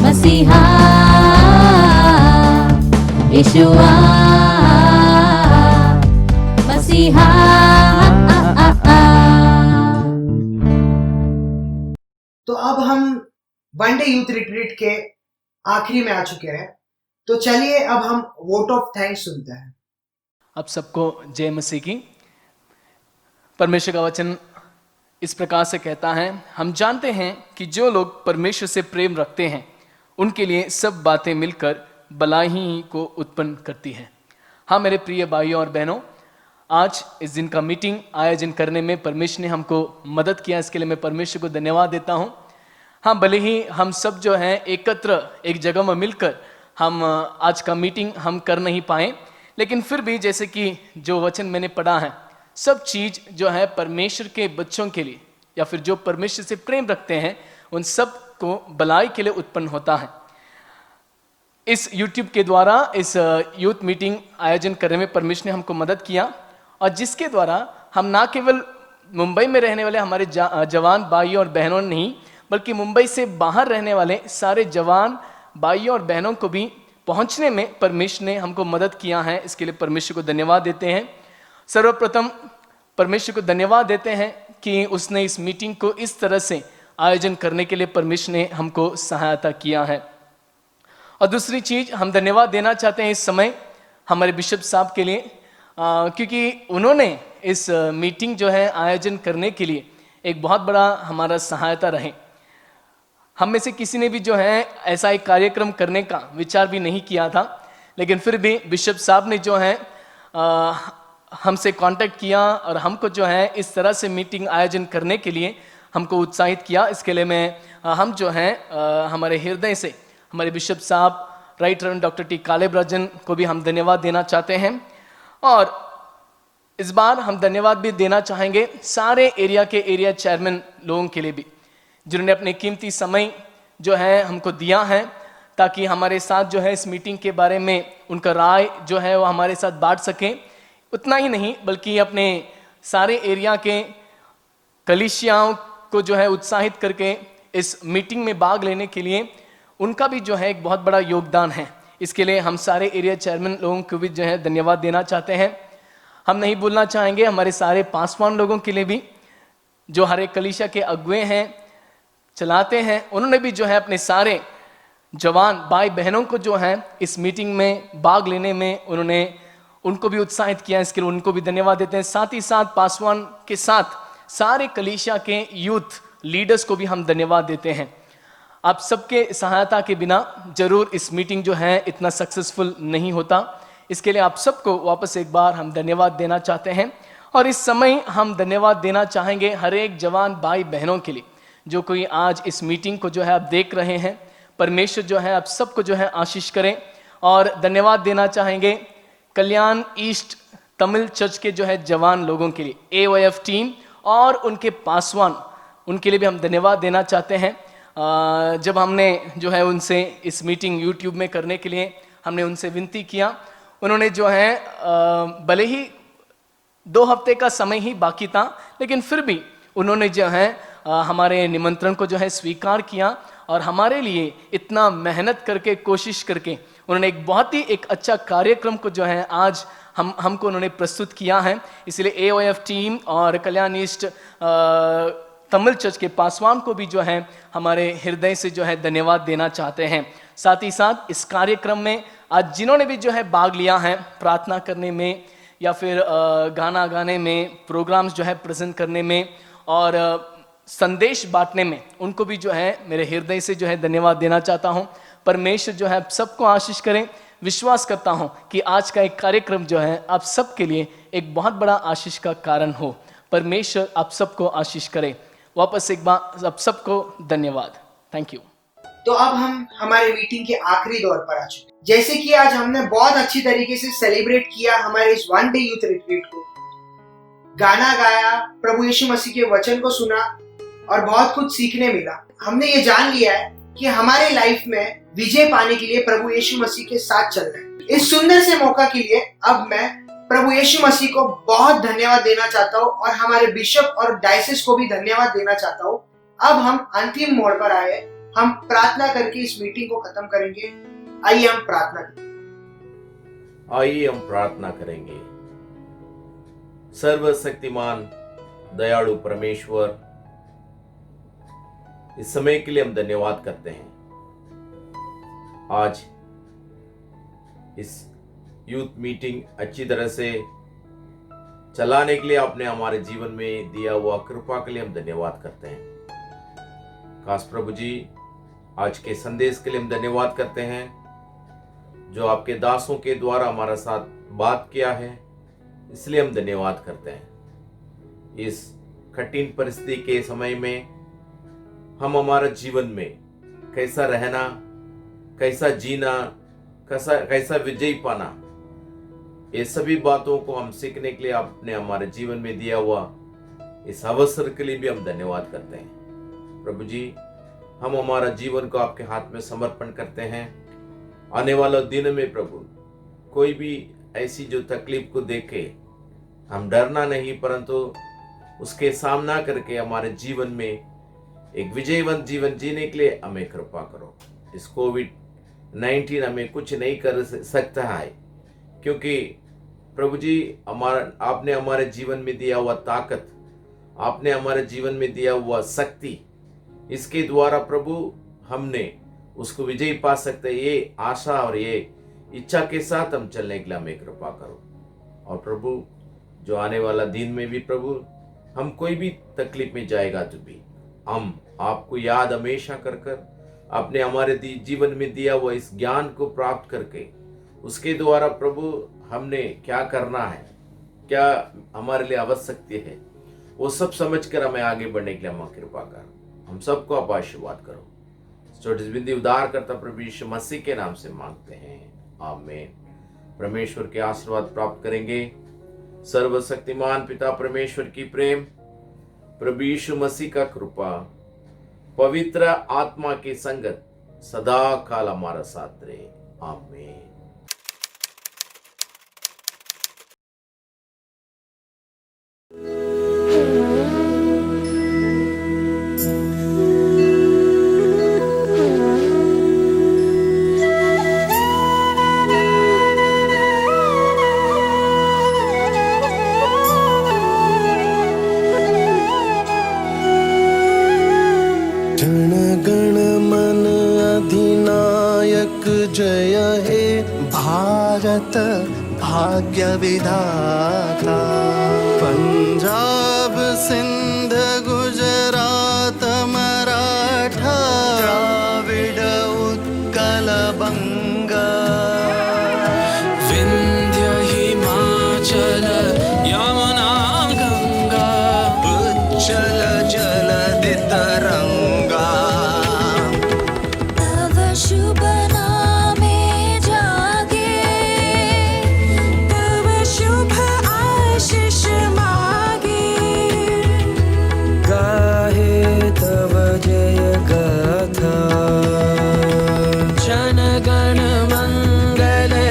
मसीहा, यीशुआ मसीहा। तो अब हम वन डे यूथ रिट्रीट के आखिरी में आ चुके हैं, तो चलिए अब हम वोट ऑफ थैंक्स सुनते हैं। अब सबको जय मसीह की। परमेश्वर का वचन इस प्रकार से कहता है, हम जानते हैं कि जो लोग परमेश्वर से प्रेम रखते हैं उनके लिए सब बातें मिलकर भलाई ही को उत्पन्न करती हैं। हाँ मेरे प्रिय भाइयों और बहनों, आज इस दिन का मीटिंग आयोजन करने में परमेश्वर ने हमको मदद किया, इसके लिए मैं परमेश्वर को धन्यवाद देता हूँ। हाँ भले ही हम सब जो हैं एकत्र एक जगह में मिलकर हम आज का मीटिंग हम कर नहीं पाए, लेकिन फिर भी जैसे कि जो वचन मैंने पढ़ा है, सब चीज़ जो है परमेश्वर के बच्चों के लिए या फिर जो परमेश्वर से प्रेम रखते हैं उन सब को भलाई के लिए उत्पन्न होता है। इस YouTube के द्वारा इस यूथ मीटिंग आयोजन करने में परमेश्वर ने हमको मदद किया और जिसके द्वारा हम ना केवल मुंबई में रहने वाले हमारे जवान भाइयों और बहनों नहीं, बल्कि मुंबई से बाहर रहने वाले सारे जवान भाइयों और बहनों को भी पहुंचने में परमेश्वर ने हमको मदद किया है। इसके लिए परमेश्वर को धन्यवाद देते हैं। सर्वप्रथम परमेश्वर को धन्यवाद देते हैं कि उसने इस मीटिंग को इस तरह से आयोजन करने के लिए परमेश्वर ने हमको सहायता किया है। और दूसरी चीज़ हम धन्यवाद देना चाहते हैं इस समय हमारे बिशप साहब के लिए, क्योंकि उन्होंने इस मीटिंग जो है आयोजन करने के लिए एक बहुत बड़ा हमारा सहायता रहे। हम में से किसी ने भी जो है ऐसा एक कार्यक्रम करने का विचार भी नहीं किया था, लेकिन फिर भी बिशप साहब ने जो है हमसे कांटेक्ट किया और हमको जो है इस तरह से मीटिंग आयोजन करने के लिए हमको उत्साहित किया। इसके लिए हम जो है हमारे हृदय से हमारे बिशप साहब right reverend doctor T Caleb को भी हम धन्यवाद देना चाहते हैं। और इस बार हम धन्यवाद भी देना चाहेंगे सारे एरिया के एरिया चेयरमैन लोगों के लिए भी, जिन्होंने अपने कीमती समय जो है हमको दिया है ताकि हमारे साथ जो है इस मीटिंग के बारे में उनका राय जो है वो हमारे साथ बांट सकें। उतना ही नहीं बल्कि अपने सारे एरिया के कलीसियाओं को जो है उत्साहित करके इस मीटिंग में भाग लेने के लिए उनका भी जो है एक बहुत बड़ा योगदान है। इसके लिए हम सारे एरिया चेयरमैन लोगों को भी जो है धन्यवाद देना चाहते हैं। हम नहीं भूलना चाहेंगे हमारे सारे पासवान लोगों के लिए भी, जो हर एक कलीसिया के अगुए हैं, चलाते हैं, उन्होंने भी जो है अपने सारे जवान भाई बहनों को जो है इस मीटिंग में भाग लेने में उनको भी उत्साहित किया। इसके लिए उनको भी धन्यवाद देते हैं। साथ ही साथ पासवान के साथ सारे कलीसिया के यूथ लीडर्स को भी हम धन्यवाद देते हैं। आप सबके सहायता के बिना जरूर इस मीटिंग जो है इतना सक्सेसफुल नहीं होता। इसके लिए आप सबको वापस एक बार हम धन्यवाद देना चाहते हैं। और इस समय हम धन्यवाद देना चाहेंगे हर एक जवान भाई बहनों के लिए जो कोई आज इस मीटिंग को जो है आप देख रहे हैं। परमेश्वर जो है आप सबको जो है आशीष करें। और धन्यवाद देना चाहेंगे कल्याण ईस्ट तमिल चर्च के जो है जवान लोगों के लिए, AOF टीम और उनके पासवान, उनके लिए भी हम धन्यवाद देना चाहते हैं। जब हमने जो है उनसे इस मीटिंग YouTube में करने के लिए हमने उनसे विनती किया, उन्होंने जो है भले ही 2 हफ्ते का समय ही बाकी था, लेकिन फिर भी उन्होंने जो है हमारे निमंत्रण को जो है स्वीकार किया और हमारे लिए इतना मेहनत करके कोशिश करके उन्होंने एक बहुत ही एक अच्छा कार्यक्रम को जो है आज हमको उन्होंने प्रस्तुत किया है। इसलिए AOF टीम और कल्याण ईस्ट तमिल चर्च के पासवान को भी जो है हमारे हृदय से जो है धन्यवाद देना चाहते हैं। साथ ही साथ इस कार्यक्रम में आज जिन्होंने भी जो है भाग लिया है, प्रार्थना करने में या फिर गाना गाने में, प्रोग्राम्स जो है प्रेजेंट करने में और संदेश बांटने में, उनको भी जो है मेरे हृदय से जो है धन्यवाद देना चाहता हूं। परमेश्वर जो है सबको आशीष करें। विश्वास करता हूं कि आज का एक कार्यक्रम जो है आप सबके लिए एक बहुत बड़ा आशीष का कारण हो। परमेश्वर आप सबको आशीष करे। वापस एक बार आप सबको धन्यवाद। Thank you. तो अब हम हमारे मीटिंग के आखिरी दौर पर आ चुके हैं। जैसे कि आज हमने बहुत अच्छी तरीके से सेलिब्रेट किया हमारे इस 1 डे यूथ रिट्रीट को, गाना गाया, प्रभु यीशु मसीह के वचन को सुना और बहुत कुछ सीखने मिला। हमने ये जान लिया है कि हमारे लाइफ में विजय पाने के लिए प्रभु यीशु मसीह के साथ चल रहे हैं। इस सुंदर से मौका के लिए अब मैं प्रभु यीशु मसीह को बहुत धन्यवाद देना चाहता हूँ और हमारे बिशप और डायसिस को भी धन्यवाद देना चाहता हूँ। अब हम अंतिम मोड़ पर आए, हम प्रार्थना करके इस मीटिंग को खत्म करेंगे। आइए हम प्रार्थना करें। आइए हम प्रार्थना करेंगे। सर्वशक्तिमान दयालु परमेश्वर, इस समय के लिए हम धन्यवाद करते हैं। आज इस यूथ मीटिंग अच्छी तरह से चलाने के लिए आपने हमारे जीवन में दिया हुआ कृपा के लिए हम धन्यवाद करते हैं। खास प्रभु जी, आज के संदेश के लिए हम धन्यवाद करते हैं जो आपके दासों के द्वारा हमारा साथ बात किया है, इसलिए हम धन्यवाद करते हैं। इस कठिन परिस्थिति के समय में हम हमारा जीवन में कैसा रहना, कैसा जीना, कैसा विजय पाना, ये सभी बातों को हम सीखने के लिए आपने हमारे जीवन में दिया हुआ इस अवसर के लिए भी हम धन्यवाद करते हैं। प्रभु जी, हम हमारा जीवन को आपके हाथ में समर्पण करते हैं। आने वाला दिन में प्रभु कोई भी ऐसी जो तकलीफ को देखे हम डरना नहीं, परंतु उसके सामना करके हमारे जीवन में एक विजयवंत जीवन जीने के लिए हमें कृपा करो। इस कोविड-19 हमें कुछ नहीं कर सकता है, क्योंकि प्रभु जी आपने हमारे जीवन में दिया हुआ ताकत, आपने हमारे जीवन में दिया हुआ शक्ति, इसके द्वारा प्रभु हमने उसको विजय पा सकते। ये आशा और ये इच्छा के साथ हम चलने के लिए हमें कृपा करो। और प्रभु जो आने वाला दिन में भी प्रभु हम कोई भी तकलीफ में जाएगा तो भी हम आपको याद हमेशा कर आपने हमारे जीवन में दिया हुआ इस ज्ञान को प्राप्त करके उसके द्वारा प्रभु हमने क्या करना है, क्या हमारे लिए आवश्यक है, वो सब समझकर हमें आगे बढ़ने के लिए हम कृपा कर। हम सबको आप आशीर्वाद करो। छोटी बिंदी उद्धार करता प्रभु यीशु मसीह के नाम से मांगते हैं, आमीन। परमेश्वर के आशीर्वाद प्राप्त करेंगे। सर्वशक्तिमान पिता परमेश्वर की प्रेम, प्रभु यीशु मसीह का कृपा, पवित्र आत्मा की संगत सदा काल हमारा साथ रहे, आमीन। जन गण मन अधिनायक जय हे भारत भाग्य विधाता। पंजाब सिंध गुजरात मराठा द्राविड उत्कल बंगा। विंध्य हिमाचल यमुना गंगा उच्चल जलधि तरंगा। तव शुभ नामे जागे, तव शुभ आशीष मागे। गाहे तव जय गाथा। जन गण मंगलदायक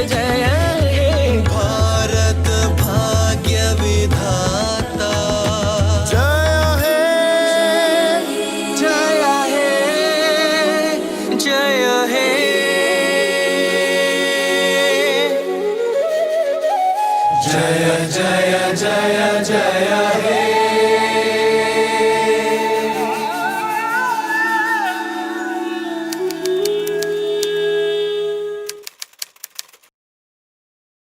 जय हे भारत भाग्य विधाता। जय हे जय हे जय हे। जय जय जय जय